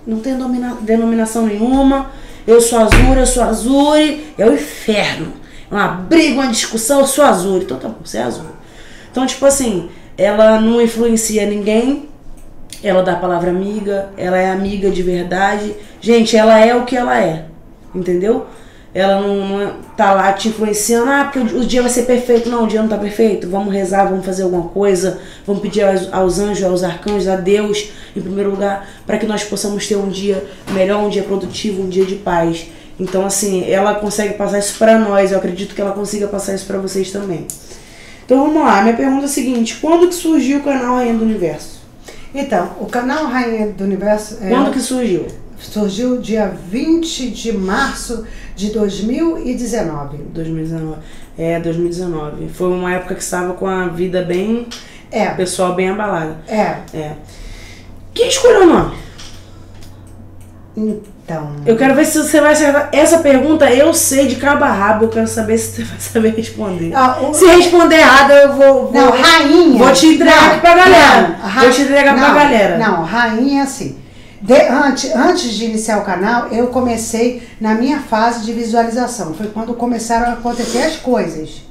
não tem denominação nenhuma. Eu sou Azuri, é o inferno. É uma briga, uma discussão, eu sou Azuri. Então tá bom, você é Azuri. Então, tipo assim, ela não influencia ninguém, ela dá a palavra amiga, ela é amiga de verdade. Gente, ela é o que ela é, entendeu? Ela não tá lá te influenciando, porque o dia vai ser perfeito. Não, o dia não tá perfeito. Vamos rezar, vamos fazer alguma coisa, vamos pedir aos anjos, aos arcanjos, a Deus, em primeiro lugar, para que nós possamos ter um dia melhor, um dia produtivo, um dia de paz. Então, assim, ela consegue passar isso para nós. Eu acredito que ela consiga passar isso para vocês também. Então, vamos lá. Minha pergunta é a seguinte: quando que surgiu o canal Rainha do Universo? Então, o canal Rainha do Universo... Quando que surgiu? Surgiu dia 20 de março de 2019. 2019. Foi uma época que estava com a vida bem... O pessoal bem abalado. Quem escolheu o nome? Então... Eu quero ver se você vai acertar. Essa pergunta eu sei de cabo a rabo. Eu quero saber se você vai saber responder. Se responder errado, eu vou... Não, Rainha... Vou te entregar pra galera. Vou te entregar pra galera. Não, Rainha é assim... Antes de iniciar o canal, eu comecei na minha fase de visualização. Foi quando começaram a acontecer as coisas.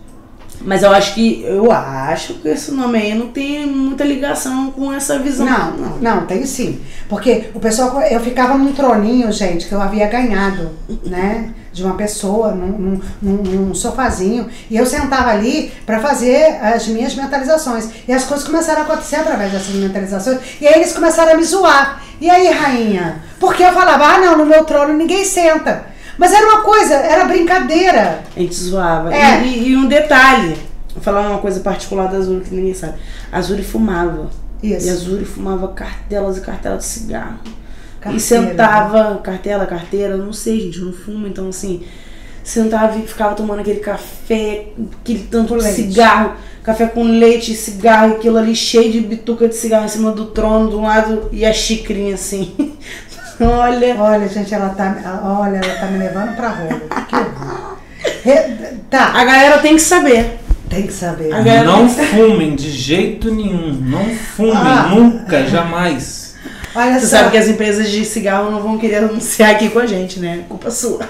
Mas eu acho que esse nome aí não tem muita ligação com essa visão. Não, tem sim. Porque o pessoal, eu ficava num troninho, gente, que eu havia ganhado, né? De uma pessoa, num sofazinho. E eu sentava ali para fazer as minhas mentalizações. E as coisas começaram a acontecer através dessas mentalizações. E aí eles começaram a me zoar. E aí, Rainha? Porque eu falava, não, no meu trono ninguém senta. Mas era uma coisa, era brincadeira. A gente zoava. E um detalhe, vou falar uma coisa particular da Azuri que ninguém sabe. A Azuri fumava. Isso. E a Azuri fumava cartelas e cartelas de cigarro. Carteira, e sentava, carteira, não sei, gente, eu não fumo, então assim, sentava e ficava tomando aquele café, aquele tanto de cigarro, café com leite, cigarro, aquilo ali cheio de bituca de cigarro em cima do trono, de um lado, e a xicrinha assim. Olha, gente, ela tá me levando pra rua. Que horror. Tá. A galera tem que saber. Tem que saber. Não fumem de jeito nenhum. Não fumem, nunca, jamais. Olha Você sabe que as empresas de cigarro não vão querer anunciar aqui com a gente, né? Culpa sua.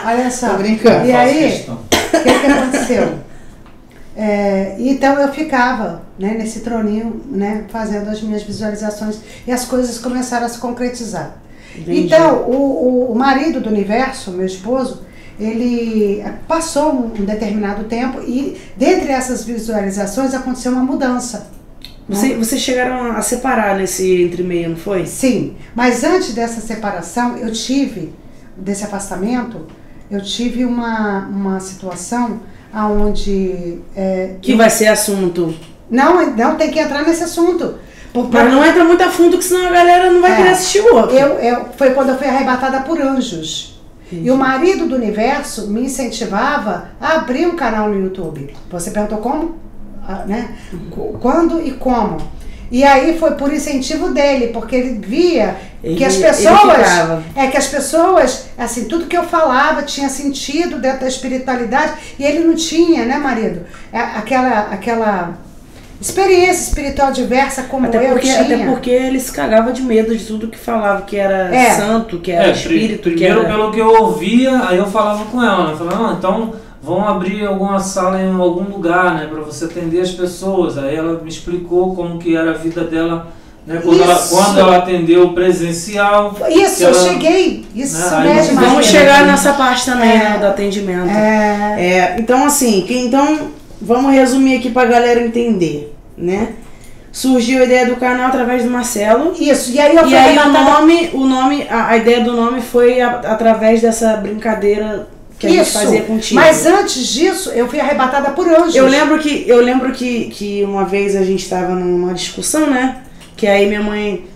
Olha só. Tô brincando. E aí, o que aconteceu? Então eu ficava, né, nesse troninho, né, fazendo as minhas visualizações e as coisas começaram a se concretizar. Entendi. Então, o marido do universo, meu esposo, ele passou um determinado tempo e dentre essas visualizações aconteceu uma mudança. Vocês chegaram a separar nesse entremeio, não foi? Sim, mas antes dessa separação eu tive desse afastamento, eu tive uma situação onde... que vai ser assunto. Não tem que entrar nesse assunto. Mas não entra muito a fundo, que senão a galera não vai querer assistir o outro. Foi quando eu fui arrebatada por anjos. Entendi. E o marido do universo me incentivava a abrir um canal no YouTube. Você perguntou como? Né? Quando e como. E aí foi por incentivo dele, porque ele via que as pessoas, assim, tudo que eu falava tinha sentido dentro da espiritualidade, e ele não tinha, né, marido? Aquela experiência espiritual diversa como eu tinha. Até porque ele se cagava de medo de tudo que falava, que era santo, que era espírito. Primeiro, pelo que eu ouvia, aí eu falava com ela, né? Eu falava, então vão abrir alguma sala em algum lugar, né, para você atender as pessoas. Aí ela me explicou como que era a vida dela, né, quando ela atendeu presencial. Isso, eu cheguei. Isso mesmo. Vamos chegar nessa parte também, né, do atendimento. Então, assim, vamos resumir aqui pra galera entender, né? Surgiu a ideia do canal através do Marcelo. Isso, e aí a ideia do nome foi através dessa brincadeira que a gente fazia contigo. Mas antes disso, eu fui arrebatada por anjos. Eu lembro que uma vez a gente estava numa discussão, né? Que aí minha mãe...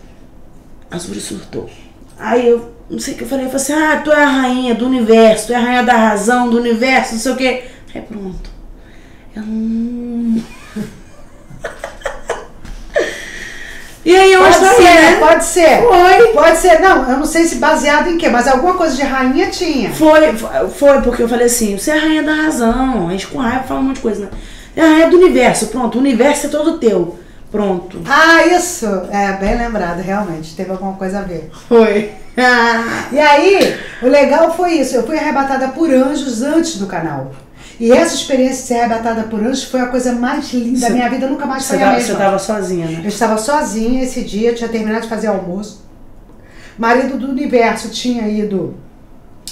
A Zuri surtou. Aí eu não sei o que eu falei assim, tu é a rainha do universo, tu é a rainha da razão do universo, não sei o que. Aí pronto. E aí eu acho que né? Pode ser. Pode ser. Não, eu não sei se baseado em quê, mas alguma coisa de rainha tinha. Foi porque eu falei assim, você é a rainha da razão. A gente com raiva fala um monte de coisa, né? É a rainha do universo, pronto. O universo é todo teu. Pronto. Isso. Bem lembrado, realmente. Teve alguma coisa a ver. Foi. E aí, o legal foi isso. Eu fui arrebatada por anjos antes do canal. E essa experiência de ser arrebatada por anjos foi a coisa mais linda da minha vida, nunca mais foi a mesma. Você estava sozinha, né? Eu estava sozinha esse dia, eu tinha terminado de fazer almoço. Marido do universo tinha ido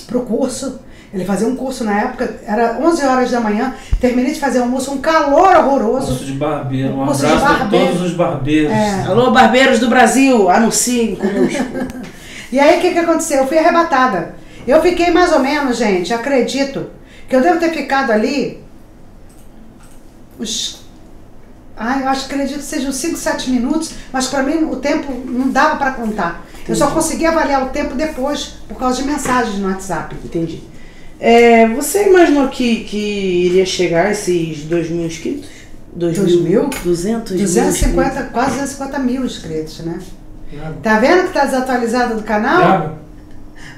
pro curso, ele fazia um curso na época, era 11 horas da manhã, terminei de fazer almoço, um calor horroroso. Curso de barbeiro, um abraço a todos os barbeiros. Alô, barbeiros do Brasil, anunciem conosco. E aí o que aconteceu? Eu fui arrebatada. Eu fiquei mais ou menos, gente, acredito, que eu devo ter ficado ali eu acredito que sejam 5, 7 minutos, mas para mim o tempo não dava para contar. Entendi. Eu só consegui avaliar o tempo depois, por causa de mensagens no WhatsApp. Entendi. Você imaginou que iria chegar a esses 2.000 inscritos? 2.000? 250, quase 250 mil inscritos, né? Tá vendo que tá desatualizado do canal?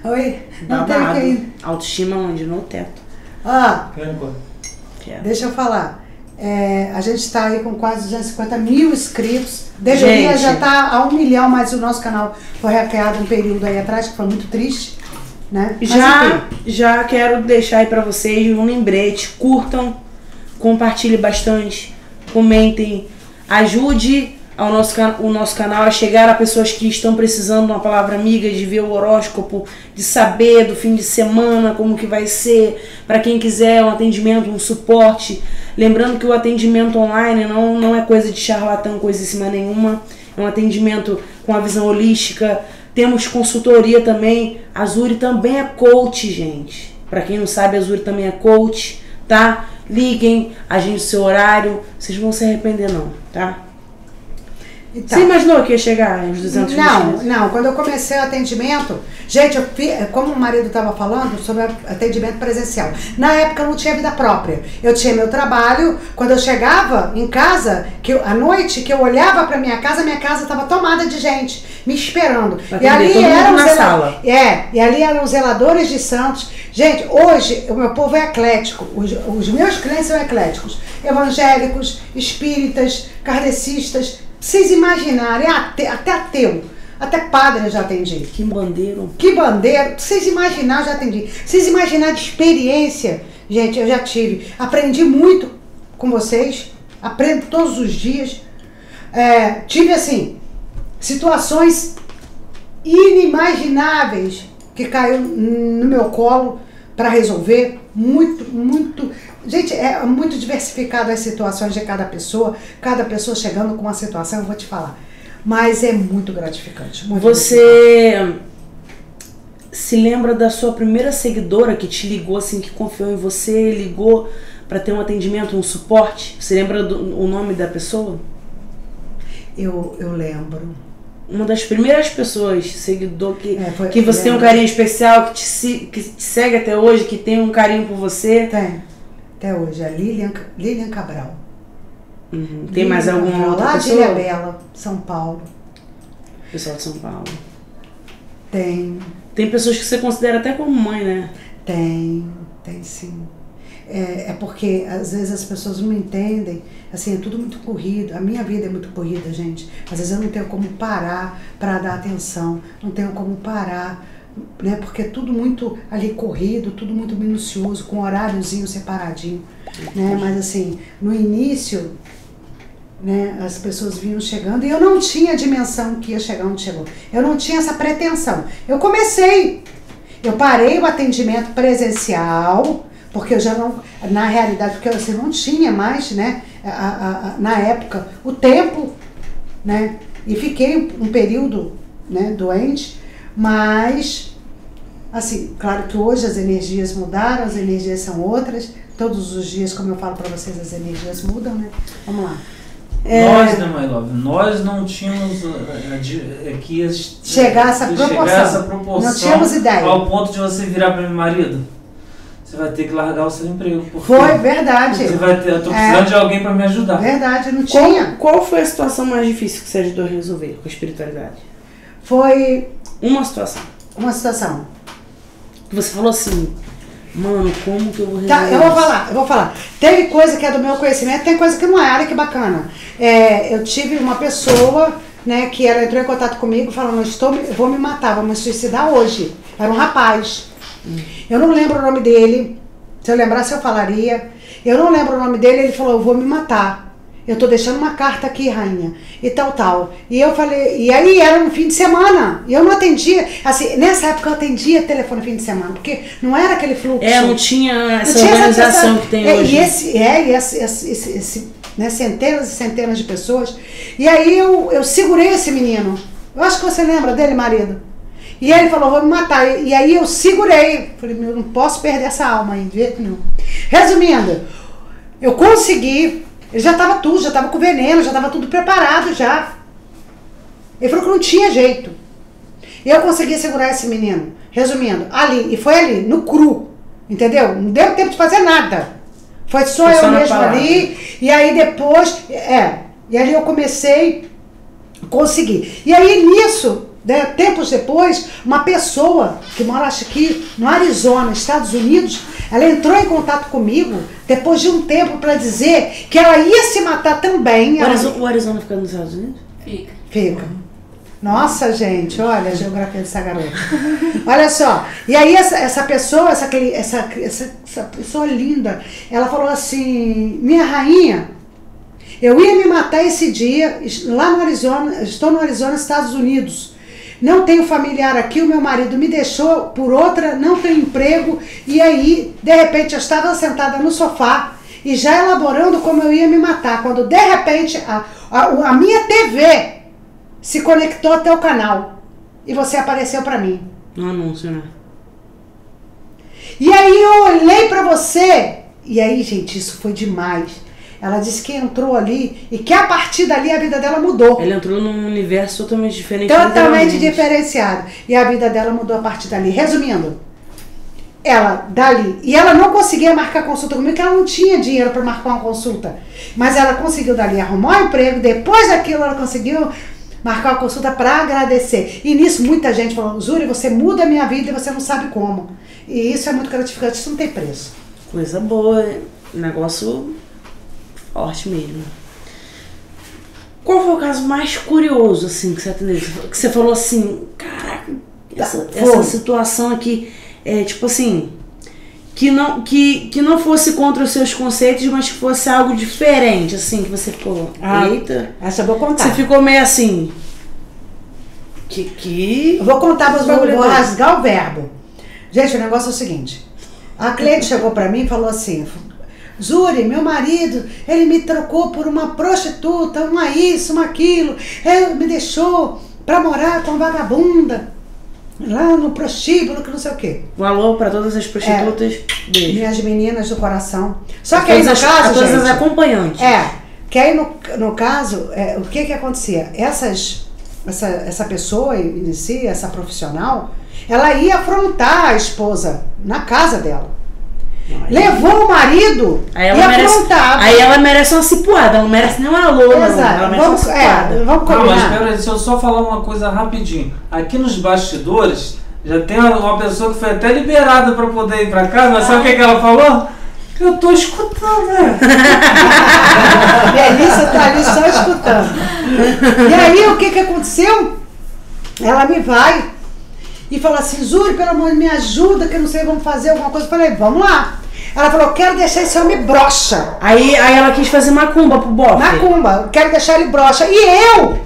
Oi? Não tem que ir. Autoestima onde? No teto. Deixa eu falar. A gente está aí com quase 250 mil inscritos. Deveria já estar a 1 milhão, mas o nosso canal foi hackeado um período aí atrás, que foi muito triste, né? Já quero deixar aí para vocês um lembrete. Curtam, compartilhem bastante, comentem, ajude o nosso canal a chegar a pessoas que estão precisando de uma palavra amiga, de ver o horóscopo, de saber do fim de semana como que vai ser, para quem quiser um atendimento, um suporte. Lembrando que o atendimento online não é coisa de charlatão, coisa em cima nenhuma, é um atendimento com a visão holística. Temos consultoria também, a Zuri também é coach, gente. Para quem não sabe, a Zuri também é coach, tá? Liguem, agende o seu horário, vocês não vão se arrepender não, tá? Então, você imaginou que ia chegar aos 200 mil? Não. Quando eu comecei o atendimento, gente, como o marido estava falando sobre atendimento presencial, na época eu não tinha vida própria. Eu tinha meu trabalho. Quando eu chegava em casa, à noite, que eu olhava para minha casa estava tomada de gente me esperando. E ali e ali eram zeladores de santos. Gente, hoje o meu povo é eclético. Os meus clientes são ecléticos. Evangélicos, espíritas, kardecistas. Vocês imaginarem, até ateu, até padre eu já atendi. Que bandeiro. Vocês imaginarem, eu já atendi. Vocês imaginarem de experiência, gente, eu já tive. Aprendi muito com vocês, aprendo todos os dias. Tive, assim, situações inimagináveis que caiu no meu colo para resolver. Muito. Gente, é muito diversificado as situações de cada pessoa chegando com uma situação, eu vou te falar. Mas é muito gratificante. se lembra da sua primeira seguidora que te ligou, assim, que confiou em você, ligou para ter um atendimento, um suporte? Você lembra o nome da pessoa? Eu lembro. Uma das primeiras pessoas, seguidor, que você tem um carinho especial, que te segue até hoje, que tem um carinho por você? Tem. Até hoje. É Lilian Cabral. Uhum. Tem mais alguma outra lá pessoa? Lá de Ilhabela, São Paulo. Pessoal de São Paulo. Tem. Tem pessoas que você considera até como mãe, né? Tem sim. É porque às vezes as pessoas não entendem, assim, é tudo muito corrido. A minha vida é muito corrida, gente. Às vezes eu não tenho como parar para dar atenção, não tenho como parar, né? Porque é tudo muito ali corrido, tudo muito minucioso, com horáriozinho separadinho, né? Mas assim, no início, né, as pessoas vinham chegando e eu não tinha a dimensão que ia chegar onde chegou. Eu não tinha essa pretensão. Eu parei o atendimento presencial, porque eu já não, na realidade, porque eu não tinha mais, né, na época, o tempo, né, e fiquei um período, né, doente, mas, assim, claro que hoje as energias mudaram, as energias são outras, todos os dias, como eu falo para vocês, as energias mudam, né, vamos lá. Nós, né, My Love? Nós não tínhamos que ia chegar a essa proporção, não tínhamos ideia. Ao ponto de você virar para meu marido. Você vai ter que largar o seu emprego. Foi, verdade. Você vai ter, eu tô precisando de alguém para me ajudar. Verdade, não tinha. Qual foi a situação mais difícil que você ajudou a resolver com a espiritualidade? Foi... Uma situação. Que você falou assim, mano, como que eu vou resolver tá, eu vou falar. Tem coisa que é do meu conhecimento, tem coisa que não é. Olha que bacana. Eu tive uma pessoa, né, que ela entrou em contato comigo falando, eu vou me matar, vou me suicidar hoje. Era um rapaz. Eu não lembro o nome dele. Se eu lembrasse, eu falaria. Eu não lembro o nome dele. Ele falou, eu vou me matar. Eu tô deixando uma carta aqui, rainha. E tal. E eu falei, e aí era um fim de semana. E eu não atendia. Assim, nessa época eu atendia telefone fim de semana. Porque não era aquele fluxo. Não tinha essa organização que tem hoje. Né, centenas e centenas de pessoas. E aí eu segurei esse menino. Eu acho que você lembra dele, marido. E ele falou, vou me matar. E aí eu segurei. Falei, eu não posso perder essa alma aí, de jeito nenhum. Resumindo, eu consegui. Ele já estava com veneno, já estava tudo preparado já. Ele falou que não tinha jeito. E eu consegui segurar esse menino. Resumindo, ali, e foi ali, no cru. Entendeu? Não deu tempo de fazer nada. Foi só eu mesmo ali. E aí depois, e ali eu comecei a conseguir. E aí nisso, né, tempos depois, uma pessoa que mora, acho que no Arizona, Estados Unidos, ela entrou em contato comigo depois de um tempo para dizer que ela ia se matar também. O Arizona fica nos Estados Unidos? Fica. Nossa, gente, olha a geografia dessa garota. Olha só. E aí essa pessoa, essa pessoa linda, ela falou assim, minha rainha, eu ia me matar esse dia, lá no Arizona, estou no Arizona, Estados Unidos. Não tenho familiar aqui, o meu marido me deixou por outra, não tenho emprego. E aí, de repente, eu estava sentada no sofá e já elaborando como eu ia me matar. Quando, de repente, a minha TV se conectou até o canal. E você apareceu para mim. No anúncio, né? E aí eu olhei para você. E aí, gente, isso foi demais. Ela disse que entrou ali e que a partir dali a vida dela mudou. Ela entrou num universo totalmente diferente. Totalmente diferenciado. E a vida dela mudou a partir dali. Resumindo, ela dali, e ela não conseguia marcar consulta comigo, porque ela não tinha dinheiro para marcar uma consulta. Mas ela conseguiu dali arrumar um emprego, depois daquilo ela conseguiu marcar uma consulta para agradecer. E nisso muita gente falou, Zuri, você muda a minha vida e você não sabe como. E isso é muito gratificante, isso não tem preço. Coisa boa, negócio forte mesmo. Qual foi o caso mais curioso, assim, que você atendeu? Que você falou assim, caraca, essa situação aqui, tipo assim, que não fosse contra os seus conceitos, mas que fosse algo diferente, assim, que você ficou, eita. Essa eu vou contar. Você ficou meio assim, Eu vou contar, mas vou rasgar o verbo. Gente, o negócio é o seguinte, a cliente chegou pra mim e falou assim, Zuri, meu marido, ele me trocou por uma prostituta, uma isso, uma aquilo, ele me deixou pra morar com vagabunda. lá no prostíbulo, que não sei o quê. Um alô para todas as prostitutas. Beijo. Minhas meninas do coração. Só que aí no caso, todas as acompanhantes. Que aí no caso, o que acontecia? Essa pessoa em si, essa profissional, ela ia afrontar a esposa na casa dela. Levou o marido e afrontava. Aí ela merece uma cipuada, ela não merece nem um alô. Exato. Ela merece uma cipuada. Vamos combinar. Mas espera aí, deixa eu só falar uma coisa rapidinho. Aqui nos bastidores, já tem uma pessoa que foi até liberada para poder ir para casa, mas sabe o que ela falou? Eu tô escutando, né? Melissa tá ali só escutando. E aí, o que aconteceu? Ela me vai e fala assim, Zuri, pelo amor de Deus, me ajuda, que eu não sei, vamos fazer alguma coisa. Eu falei, vamos lá. Ela falou, quero deixar esse homem broxa. Aí ela quis fazer macumba pro bofe. Macumba, quero deixar ele broxa. E eu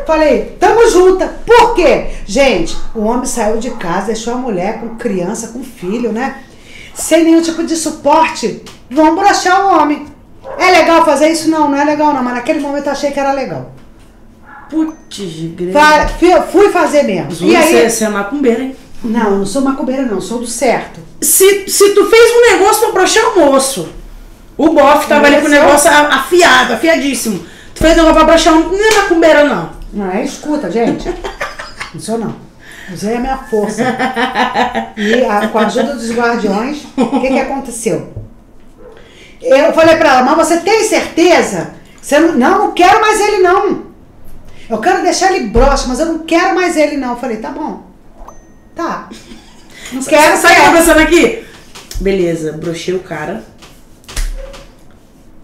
falei, tamo junta. Por quê? Gente, o homem saiu de casa, deixou a mulher com criança, com filho, né? Sem nenhum tipo de suporte. Vão broxar o homem. É legal fazer isso? Não, não é legal não. Mas naquele momento eu achei que era legal. Putz, grande. Fui fazer mesmo. E aí, você é macumbeira, hein? Não sou macumbeira não, sou do certo. Se tu fez um negócio pra broxar o moço, o bofe tava ali com o negócio afiadíssimo. Tu fez um negócio pra broxar não é macumbeira não. Não é, escuta, gente. Não sou não. Usei a minha força. E com a ajuda dos guardiões, o que aconteceu? Eu falei pra ela, mas você tem certeza? Você não quero mais ele não. Eu quero deixar ele broxa, mas eu não quero mais ele não. Eu falei, tá bom. Tá. Não quero. Sabe o que eu tô pensando aqui? Beleza, brochei o cara.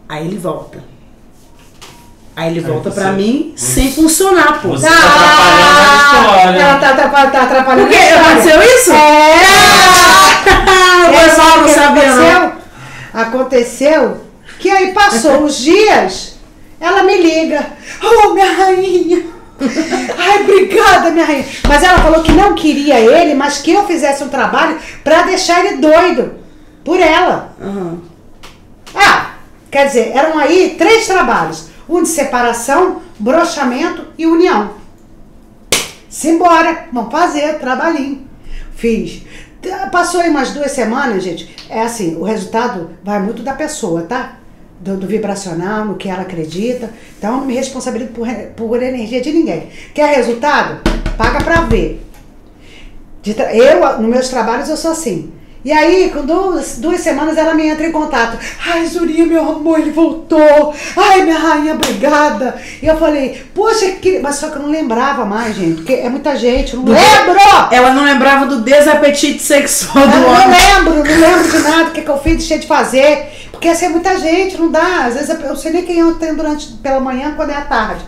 Aí ele volta. Aí ele volta pra mim sem funcionar, pô. Você tá atrapalhando a história. Ela tá atrapalhando. Por quê? Aconteceu isso? Não sabia, não. Aconteceu que aí passou os dias, ela me liga. Oh, minha rainha. Ai, obrigada, minha rainha. Mas ela falou que não queria ele, mas que eu fizesse um trabalho pra deixar ele doido. Por ela. Uhum. Quer dizer, eram aí 3 trabalhos. Um de separação, brochamento e união. Simbora, vamos fazer trabalhinho. Fiz. Passou aí umas 2 semanas, gente. É assim, o resultado vai muito da pessoa, tá? Do vibracional, no que ela acredita. Então, eu não me responsabilizo por energia de ninguém. Quer resultado? Paga pra ver. Nos meus trabalhos, eu sou assim. E aí, com 2 semanas, ela me entra em contato. Ai, Zurinha, meu amor, ele voltou. Ai, minha rainha, obrigada. E eu falei, poxa, mas só que eu não lembrava mais, gente. Porque é muita gente, eu não lembro. Ela não lembrava do desapetite sexual do homem. Não lembro de nada, o que eu fiz, deixei de fazer. Porque assim, é muita gente, não dá. Às vezes eu não sei nem quem eu tenho pela manhã, quando é à tarde.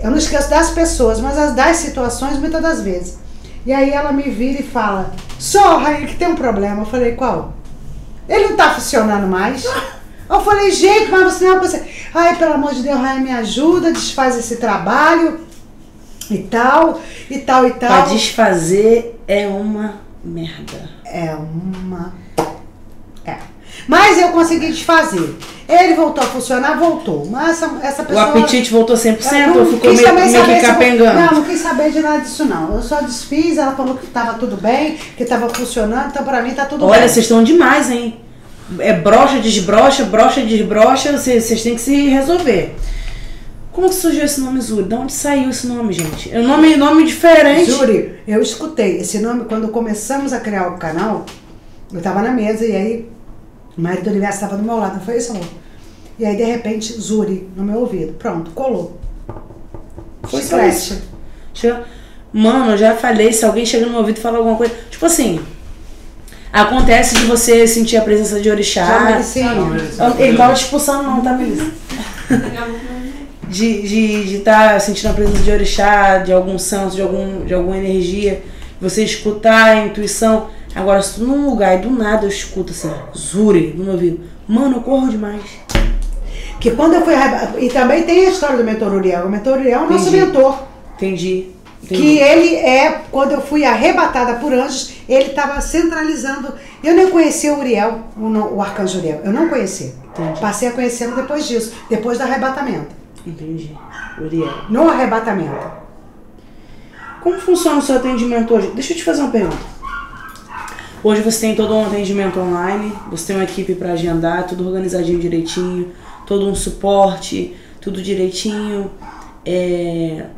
Eu não esqueço das pessoas, mas das situações, muitas das vezes. E aí ela me vira e fala, só, rainha, que tem um problema. Eu falei, qual? Ele não tá funcionando mais. Eu falei, gente, mas você... Ai, pelo amor de Deus, rainha, me ajuda, desfaz esse trabalho e tal. Pra desfazer é uma merda. Mas eu consegui desfazer. Ele voltou a funcionar, voltou. Mas essa pessoa... O apetite voltou 100% ou ficou meio que capengando? Não quis saber de nada disso não. Eu só desfiz, ela falou que tava tudo bem, que tava funcionando, então pra mim tá tudo bem. Olha, vocês estão demais, hein? É brocha, desbrocha, vocês têm que se resolver. Como que surgiu esse nome Zuri? De onde saiu esse nome, gente? É um nome diferente. Zuri, eu escutei esse nome quando começamos a criar o canal. Eu tava na mesa e aí o marido do universo estava do meu lado, não foi isso, amor? E aí, de repente, Zuri no meu ouvido. Pronto, colou. Foi isso. Mano, eu já falei, se alguém chega no meu ouvido e fala alguma coisa... Tipo assim, acontece de você sentir a presença de orixá. Ele tava te expulsando não, tá, Melissa? De estar sentindo a presença de orixá, de algum santo, de alguma energia. Você escutar a intuição... Agora, se tu num lugar e do nada eu escuto assim, Zuri, no meu ouvido, mano, eu corro demais. Que quando eu fui... E também tem a história do mentor Uriel. O mentor Uriel é o nosso mentor. Entendi. Que ele quando eu fui arrebatada por anjos, ele estava centralizando. Eu nem conhecia o Uriel, o arcanjo Uriel. Eu não conhecia. Entendi. Passei a conhecê-lo depois disso, depois do arrebatamento. Entendi. Uriel. No arrebatamento. como funciona o seu atendimento hoje? Deixa eu te fazer uma pergunta. Hoje você tem todo um atendimento online, você tem uma equipe para agendar, tudo organizadinho direitinho, todo um suporte, tudo direitinho.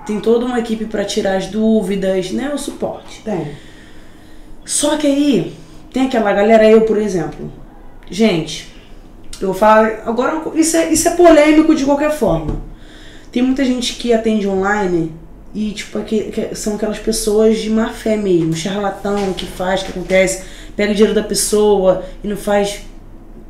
Tem toda uma equipe para tirar as dúvidas, né? O suporte. Tem. Só que aí, tem aquela galera, eu por exemplo. Gente, eu falo, agora isso é polêmico de qualquer forma. Tem muita gente que atende online e tipo, são aquelas pessoas de má fé mesmo, charlatão, que acontece, pega o dinheiro da pessoa e não faz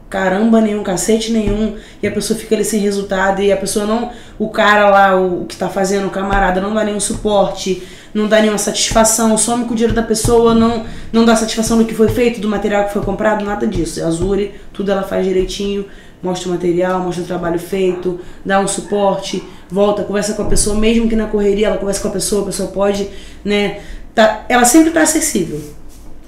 caramba nenhum, cacete nenhum, e a pessoa fica ali sem resultado, e a pessoa não, o cara lá, o que tá fazendo, o camarada, não dá nenhum suporte, não dá nenhuma satisfação, some com o dinheiro da pessoa, não dá satisfação do que foi feito, do material que foi comprado, nada disso. A Azuri, tudo ela faz direitinho, mostra o material, mostra o trabalho feito, dá um suporte, volta, conversa com a pessoa, mesmo que na correria ela conversa com a pessoa pode, né, ela sempre tá acessível.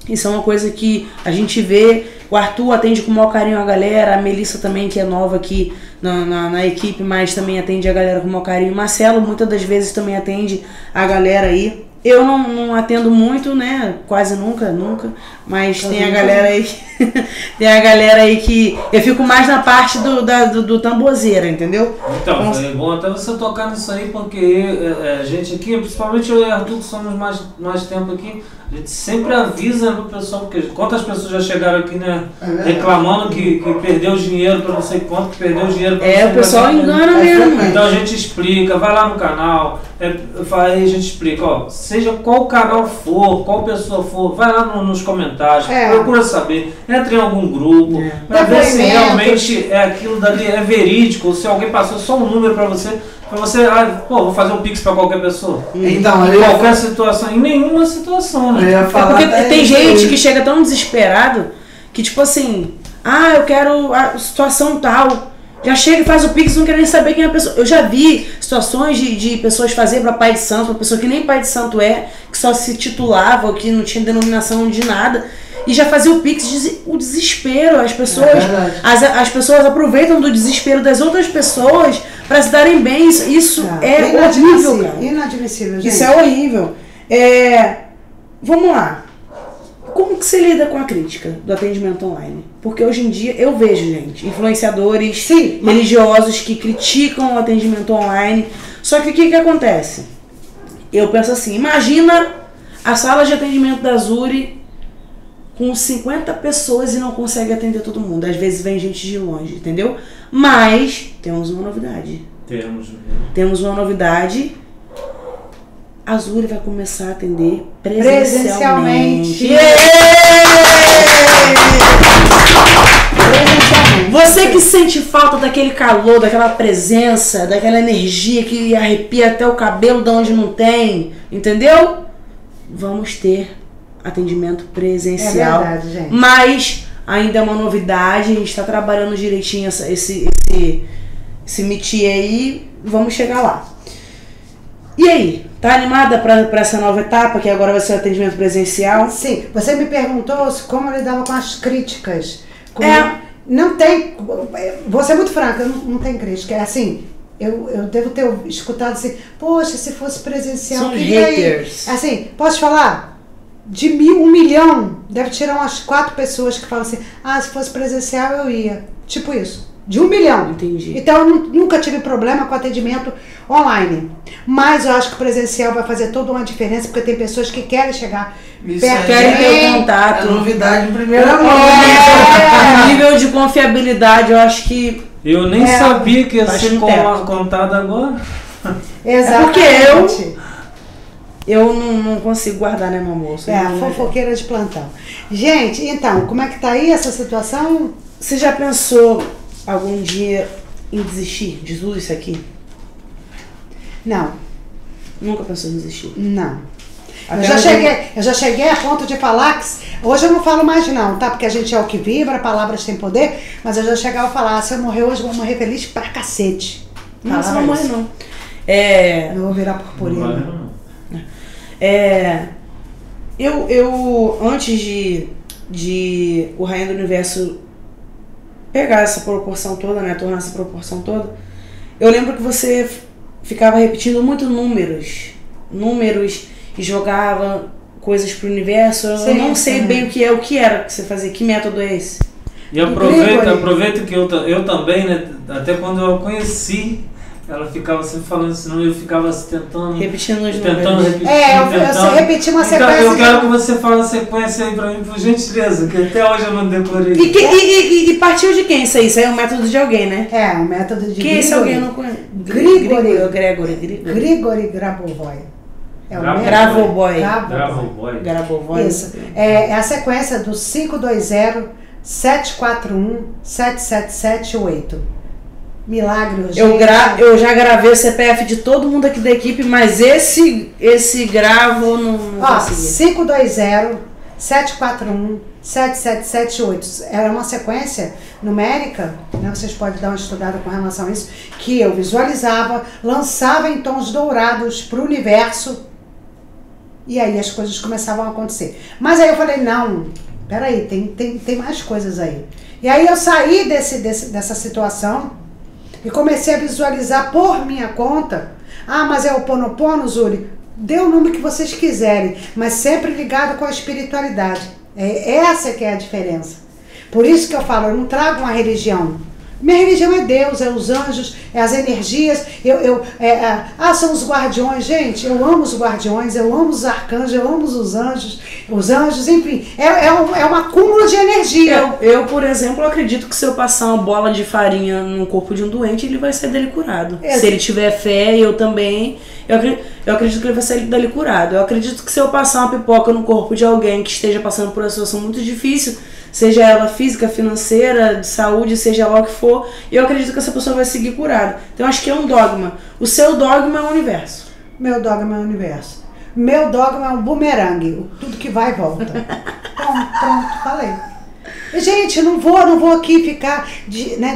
Isso é uma coisa que a gente vê. O Arthur atende com o maior carinho a galera, a Melissa também, que é nova aqui na equipe, mas também atende a galera com o maior carinho. O Marcelo muitas das vezes também atende a galera aí. Eu não atendo muito, né? Quase nunca, mas tem a galera aí tem a galera aí que eu fico mais na parte do tambozeira, entendeu? Então, é bom até você tocar nisso aí, porque a gente aqui, principalmente eu e o Arthur, que somos mais tempo aqui, a gente sempre avisa pro pessoal, porque quantas pessoas já chegaram aqui, né, reclamando que perdeu dinheiro pra não sei quanto, que perdeu dinheiro pra não sei quanto. O pessoal engana mesmo. Então a gente explica, vai lá no canal, aí a gente explica, ó, seja qual canal for, qual pessoa for, vai lá nos comentários, procura saber, entra em algum grupo, pra ver se realmente aquilo dali é verídico, ou se alguém passou só um número pra você, vou fazer um pix pra qualquer pessoa. Então, em qualquer situação, em nenhuma situação, né? Porque tem gente que chega tão desesperado que tipo assim, eu quero a situação tal, já chega e faz o pix, não quer nem saber quem é a pessoa. Eu já vi situações de pessoas fazer pra pai de santo, uma pessoa que nem pai de santo que só se titulava, que não tinha denominação de nada, e já fazia o pix, o desespero. As pessoas, as pessoas aproveitam do desespero das outras pessoas para se darem bem. Isso é horrível, cara. Inadmissível, gente. Isso é horrível. Vamos lá. Como que você lida com a crítica do atendimento online? Porque hoje em dia eu vejo, gente, influenciadores religiosos que criticam o atendimento online. Só que o que acontece? Eu penso assim, imagina a sala de atendimento da Azuri com 50 pessoas e não consegue atender todo mundo. Às vezes vem gente de longe, entendeu? Mas temos uma novidade. Temos uma novidade. A Azuri vai começar a atender presencialmente. Você que sente falta daquele calor, daquela presença, daquela energia que arrepia até o cabelo de onde não tem, entendeu? Vamos ter atendimento presencial. É verdade, gente. Mas ainda é uma novidade, a gente está trabalhando direitinho esse métier aí, vamos chegar lá. E aí, tá animada para essa nova etapa, que agora vai ser o atendimento presencial? Sim, você me perguntou como eu lidava com as críticas. Não tem, vou ser muito franca, não tem crítica, é assim, eu devo ter escutado assim, poxa, se fosse presencial, são haters. Assim, posso falar? De 1 milhão, deve tirar umas 4 pessoas que falam assim, se fosse presencial eu ia. Tipo isso. De 1 milhão. Entendi. Então eu nunca tive problema com atendimento online. Mas eu acho que o presencial vai fazer toda uma diferença, porque tem pessoas que querem chegar perto. Querem ter o contato. É novidade em primeira mão. O nível de confiabilidade, eu acho que... Eu nem sabia que ia ser contado agora. Exatamente. Porque eu não consigo guardar, né, meu amor? Fofoqueira de plantão. Gente, então, como é que tá aí essa situação? Você já pensou algum dia em desistir de tudo isso aqui? Não. Nunca pensou em desistir? Não. Eu já cheguei a ponto de falar que... Hoje eu não falo mais não, tá? Porque a gente é o que vibra, palavras têm poder. Mas eu já chegava a falar, se eu morrer hoje, eu vou morrer feliz pra cacete. Não, você não morre não. Eu vou virar purpurina. Eu antes de o Rainha do Universo pegar essa proporção toda, né, tornar essa proporção toda, eu lembro que você ficava repetindo muito números, que jogava coisas pro universo. Eu não sei bem o que era que você fazia. Que método é esse? E aproveita que eu também, né? Até quando eu a conheci, ela ficava sempre falando, senão eu ficava tentando... Repetindo os números. Eu repeti uma sequência... Então, eu quero que você fale a sequência aí pra mim, por gentileza, que até hoje eu não decorei. E partiu de quem isso aí? Isso aí é um método de alguém, né? É, um método de Quem é esse alguém? Eu não conheço. Grigori Grabovoi. É o Grabovoi. Grabovoi. Isso. É a sequência do 520-741-777-8. Milagre, urgente. Eu já gravei o CPF de todo mundo aqui da equipe, mas esse gravo não consegui. 520-741-777-8. Era uma sequência numérica, né? Vocês podem dar uma estudada com relação a isso, que eu visualizava, lançava em tons dourados para o universo, e aí as coisas começavam a acontecer. Mas aí eu falei, não, peraí, tem mais coisas aí. E aí eu saí dessa situação e comecei a visualizar por minha conta. Ah, mas é o Ho'oponopono, Zuri? Dê o nome que vocês quiserem, mas sempre ligado com a espiritualidade. Essa que é a diferença. Por isso que eu falo, eu não trago uma religião. Minha religião é Deus, é os anjos, é as energias. São os guardiões. Gente, eu amo os guardiões, eu amo os arcanjos, eu amo os anjos, enfim. É um acúmulo de energia. Eu, por exemplo, acredito que se eu passar uma bola de farinha no corpo de um doente, ele vai sair dele curado. Se ele tiver fé, eu também... Eu acredito que ele vai sair dali curado. Eu acredito que se eu passar uma pipoca no corpo de alguém que esteja passando por uma situação muito difícil, seja ela física, financeira, de saúde, seja lá o que for, eu acredito que essa pessoa vai seguir curada. Então acho que é um dogma. O seu dogma é o universo. Meu dogma é o universo. Meu dogma é um bumerangue. Tudo que vai e volta. Pronto, falei. Gente, não vou aqui ficar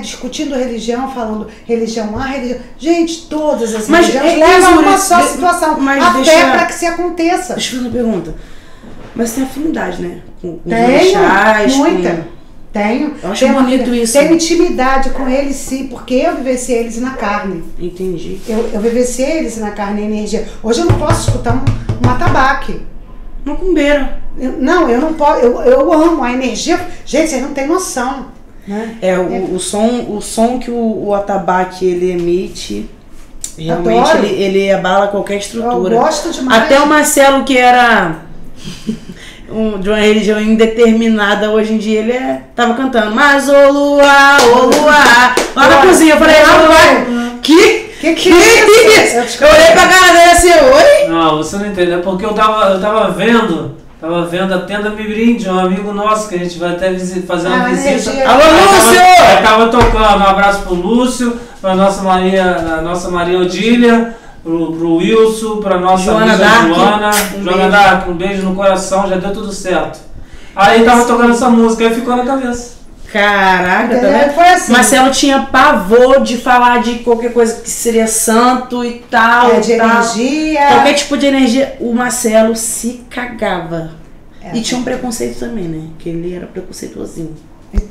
discutindo religião, falando religião A, religião... Gente, todas as religiões levam a uma só situação. Até para que se aconteça. Deixa eu fazer uma pergunta. Mas você tem afinidade, né? Com muita. Tenho. Eu acho bonito isso. Tenho intimidade com eles, sim, porque eu vivenciei eles na carne. Entendi. Eu vivenciei eles na carne e energia. Hoje eu não posso escutar um atabaque. Macumbeira. Eu não posso. Eu amo a energia. Gente, vocês não têm noção. Né? O som que o atabaque ele emite, realmente ele abala qualquer estrutura. Eu gosto demais. Até o Marcelo, que era de uma religião indeterminada, hoje em dia ele tava cantando, mas ô luar, lá na cozinha, eu falei, que é isso? Eu olhei pra cara dele assim, oi? Não, você não entendeu, porque eu tava vendo a Tenda Mirim, de um amigo nosso, que a gente vai até fazer uma visita. Alô, Lúcio! Eu tava tocando, um abraço pro Lúcio, pra nossa Maria Odília, pro Wilson, pra nossa amiga Joana Dark, um beijo no coração, já deu tudo certo. Aí tava tocando essa música, aí ficou na cabeça. Caraca, tá vendo? Foi assim. Marcelo tinha pavor de falar de qualquer coisa que seria santo e tal. Energia. Qualquer tipo de energia. O Marcelo se cagava. E tinha um preconceito também, né? Que ele era preconceituosinho.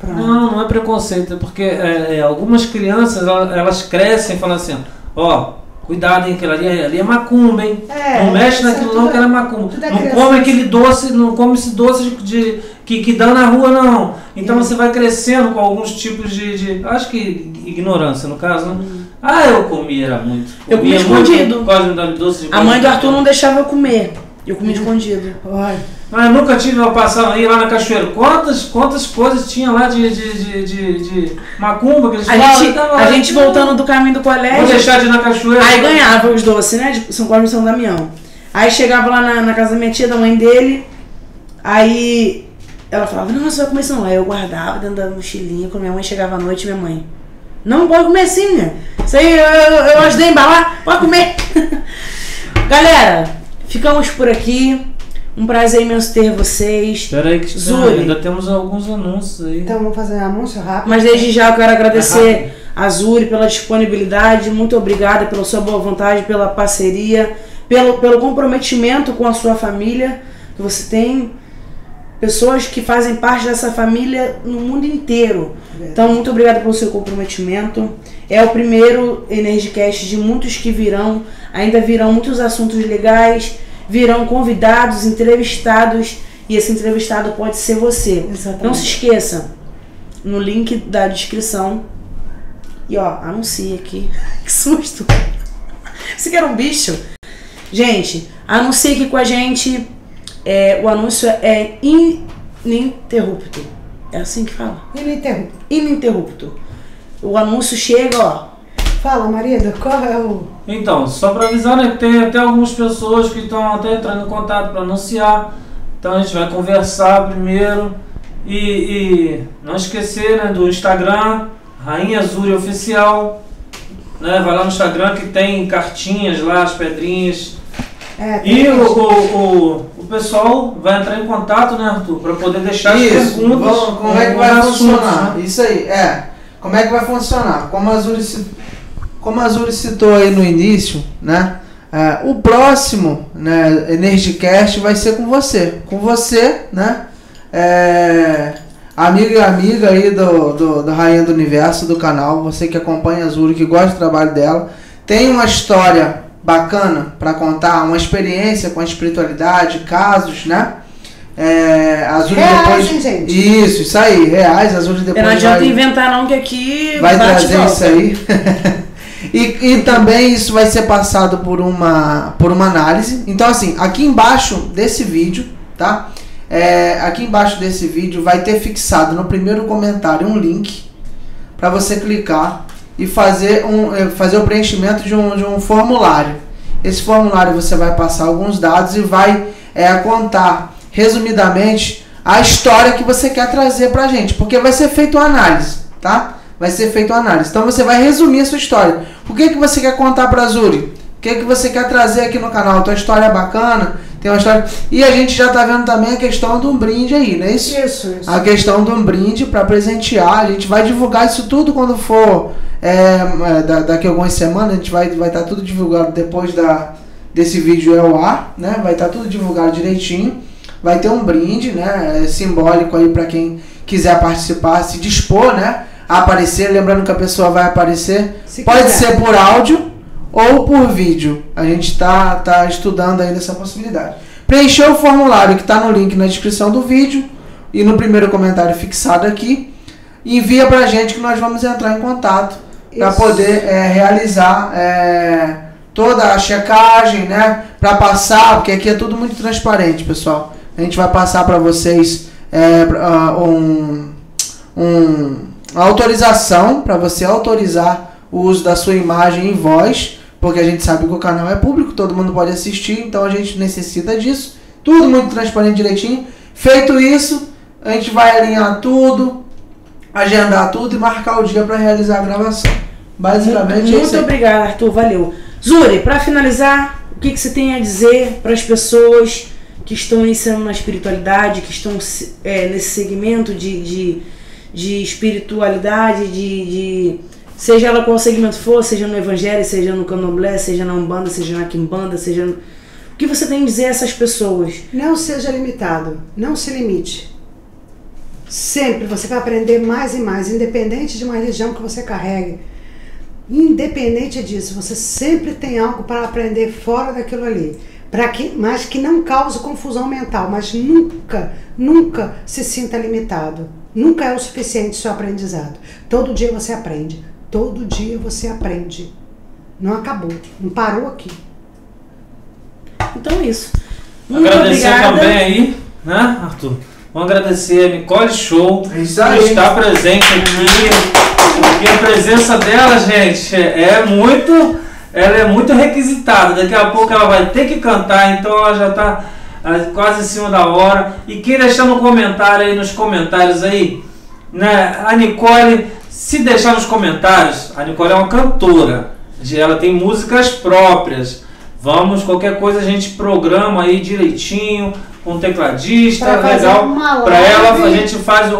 Não é preconceito, é porque algumas crianças, elas crescem e falam assim, cuidado, hein, aquilo ali é macumba, hein? Não mexe naquilo não, que era macumba. Não come aquele doce, não come esse doce que dá na rua, não. Então você vai crescendo com alguns tipos de acho que ignorância, no caso, né? Eu comia, era muito. Eu comia escondido. Quase me dava doce de a mãe do Arthur não deixava eu comer. Eu comia escondido. Mas eu nunca tive uma passagem aí lá na Cachoeira. Quantas coisas tinha lá de macumba que eles falavam? A gente voltando do caminho do colégio. Vou deixar de ir na Cachoeira. Aí ganhava os doces, né? De São Cosme e São Damião. Aí chegava lá na casa da minha tia, da mãe dele. Aí ela falava, não, você vai comer isso não. Aí eu guardava dentro da mochilinha. Quando minha mãe chegava à noite, minha mãe, não pode comer assim, né? Isso aí eu ajudei a embalar, pode comer. Galera, ficamos por aqui. Um prazer imenso ter vocês. Espera aí que Zuri, ainda temos alguns anúncios aí. Então vamos fazer um anúncio rápido. Mas desde já eu quero agradecer a Zuri pela disponibilidade. Muito obrigada pela sua boa vontade, pela parceria, pelo comprometimento com a sua família. Que você tem pessoas que fazem parte dessa família no mundo inteiro. Então muito obrigada pelo seu comprometimento. É o primeiro EnergyCast de muitos que virão. Ainda virão muitos assuntos legais. virão convidados, entrevistados, e esse entrevistado pode ser você. Exatamente. Não se esqueça, no link da descrição, e ó, anuncia aqui. Que susto! Você quer um bicho? Gente, anuncia aqui com a gente. O anúncio é ininterrupto. É assim que fala? Ininterrupto. Ininterrupto. O anúncio chega, ó. Fala, marido, qual é o... Então, só para avisar, né, que tem até algumas pessoas que estão até entrando em contato para anunciar. Então a gente vai conversar primeiro. E não esquecer, né, do Instagram, Rainha Zuri Oficial. Né, vai lá no Instagram que tem cartinhas lá, as pedrinhas. E o pessoal vai entrar em contato, né, Arthur, para poder deixar as perguntas. Como é que vai funcionar? Isso aí, como é que vai funcionar? Como a Zuri citou aí no início, né, o próximo, né, EnergyCast vai ser com você, né, amiga aí do Rainha do Universo, do canal, você que acompanha a Zuri, que gosta do trabalho dela, tem uma história bacana para contar, uma experiência com a espiritualidade, casos, né? A Zuri reais, depois... gente. Isso aí, reais. A Zuri depois não adianta inventar não, que aqui vai trazer isso aí. e também isso vai ser passado por uma análise. Então assim, aqui embaixo desse vídeo, tá? Aqui embaixo desse vídeo vai ter fixado no primeiro comentário um link para você clicar e fazer o preenchimento de um formulário. Esse formulário você vai passar alguns dados e vai contar resumidamente a história que você quer trazer pra gente, porque vai ser feita uma análise, tá? Vai ser feita uma análise. Então você vai resumir a sua história. O que você quer contar pra Zuri? O que você quer trazer aqui no canal? A tua história é bacana? Tem uma história... E a gente já tá vendo também a questão de um brinde aí, não é isso? Isso. A questão de um brinde para presentear. A gente vai divulgar isso tudo quando for daqui a algumas semanas. A gente vai estar tudo divulgado depois desse vídeo ao ar, né? Vai estar tudo divulgado direitinho. Vai ter um brinde, né? Simbólico aí para quem quiser participar, se dispor, né? A aparecer. Lembrando que a pessoa vai aparecer. Pode ser por áudio ou por vídeo. A gente está estudando ainda essa possibilidade. Preencher o formulário que está no link na descrição do vídeo e no primeiro comentário fixado aqui. Envia pra gente que nós vamos entrar em contato para poder realizar toda a checagem, né? Para passar, porque aqui é tudo muito transparente, pessoal. A gente vai passar para vocês uma autorização para você autorizar o uso da sua imagem e voz, porque a gente sabe que o canal é público, todo mundo pode assistir, então a gente necessita disso. Tudo muito transparente, direitinho. Feito isso, a gente vai alinhar tudo, agendar tudo e marcar o dia para realizar a gravação. Basicamente muito obrigada, Arthur, valeu. Zuri, para finalizar, o que você tem a dizer para as pessoas que estão iniciando na espiritualidade, que estão nesse segmento de espiritualidade, seja ela qual segmento for, seja no evangelho, seja no candomblé, seja na umbanda, seja na quimbanda, seja no... O que você tem a dizer a essas pessoas? Não seja limitado, não se limite. Sempre você vai aprender mais e mais, independente de uma religião que você carregue. Independente disso, você sempre tem algo para aprender fora daquilo ali. Mas que não cause confusão mental, mas nunca se sinta limitado. Nunca é o suficiente o seu aprendizado. Todo dia você aprende. Todo dia você aprende. Não acabou, não parou aqui. Então é isso. Muito agradecer obrigada. Também aí, né, Arthur? Vamos agradecer a Nicole Show por estar presente aqui, porque a presença dela, gente, ela é muito requisitada. Daqui a pouco ela vai ter que cantar, então ela já está quase em cima da hora. E quem deixar no comentário aí, nos comentários aí, né, a Nicole, se deixar nos comentários, a Nicole é uma cantora, ela tem músicas próprias. Qualquer coisa a gente programa aí direitinho, com um tecladista, legal. Para ela, a gente faz uma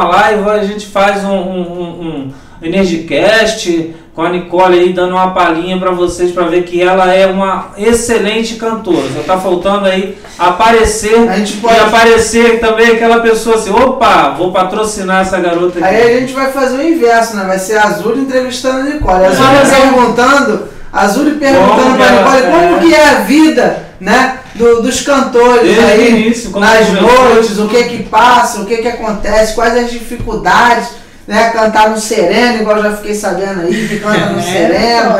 live, ou a gente faz um EnergyCast com a Nicole aí, dando uma palhinha para vocês, para ver que ela é uma excelente cantora. Só tá faltando aí aparecer, e aparecer também aquela pessoa assim, opa, vou patrocinar essa garota aqui. Aí a gente vai fazer o inverso, né? Vai ser a Zuri entrevistando a Nicole. A Zuri perguntando pra Nicole como que é a vida né, dos cantores aí, nas noites, o que passa, o que acontece, quais as dificuldades, né, cantar no sereno, igual eu já fiquei sabendo aí, que canta no sereno.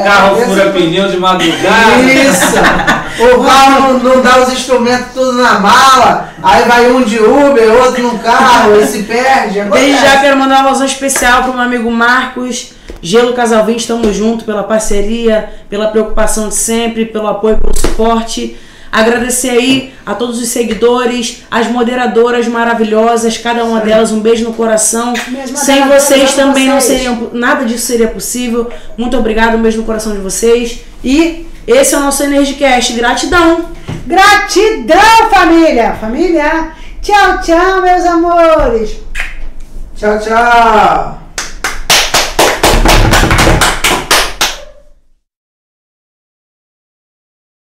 Carro fura pneu de madrugada. Isso! O carro não dá os instrumentos tudo na mala, aí vai um de Uber, outro no carro, e se perde. Desde já quero mandar uma alusão especial para o meu amigo Marcos, Gelo Casal 20, estamos juntos pela parceria, pela preocupação de sempre, pelo apoio, pelo suporte. Agradecer aí a todos os seguidores, as moderadoras maravilhosas, cada uma delas, um beijo no coração. Sem vocês também não seria, nada disso seria possível. Muito obrigado, um beijo no coração de vocês. E esse é o nosso EnergyCast. Gratidão! Gratidão, família! Família! Tchau, tchau, meus amores! Tchau, tchau!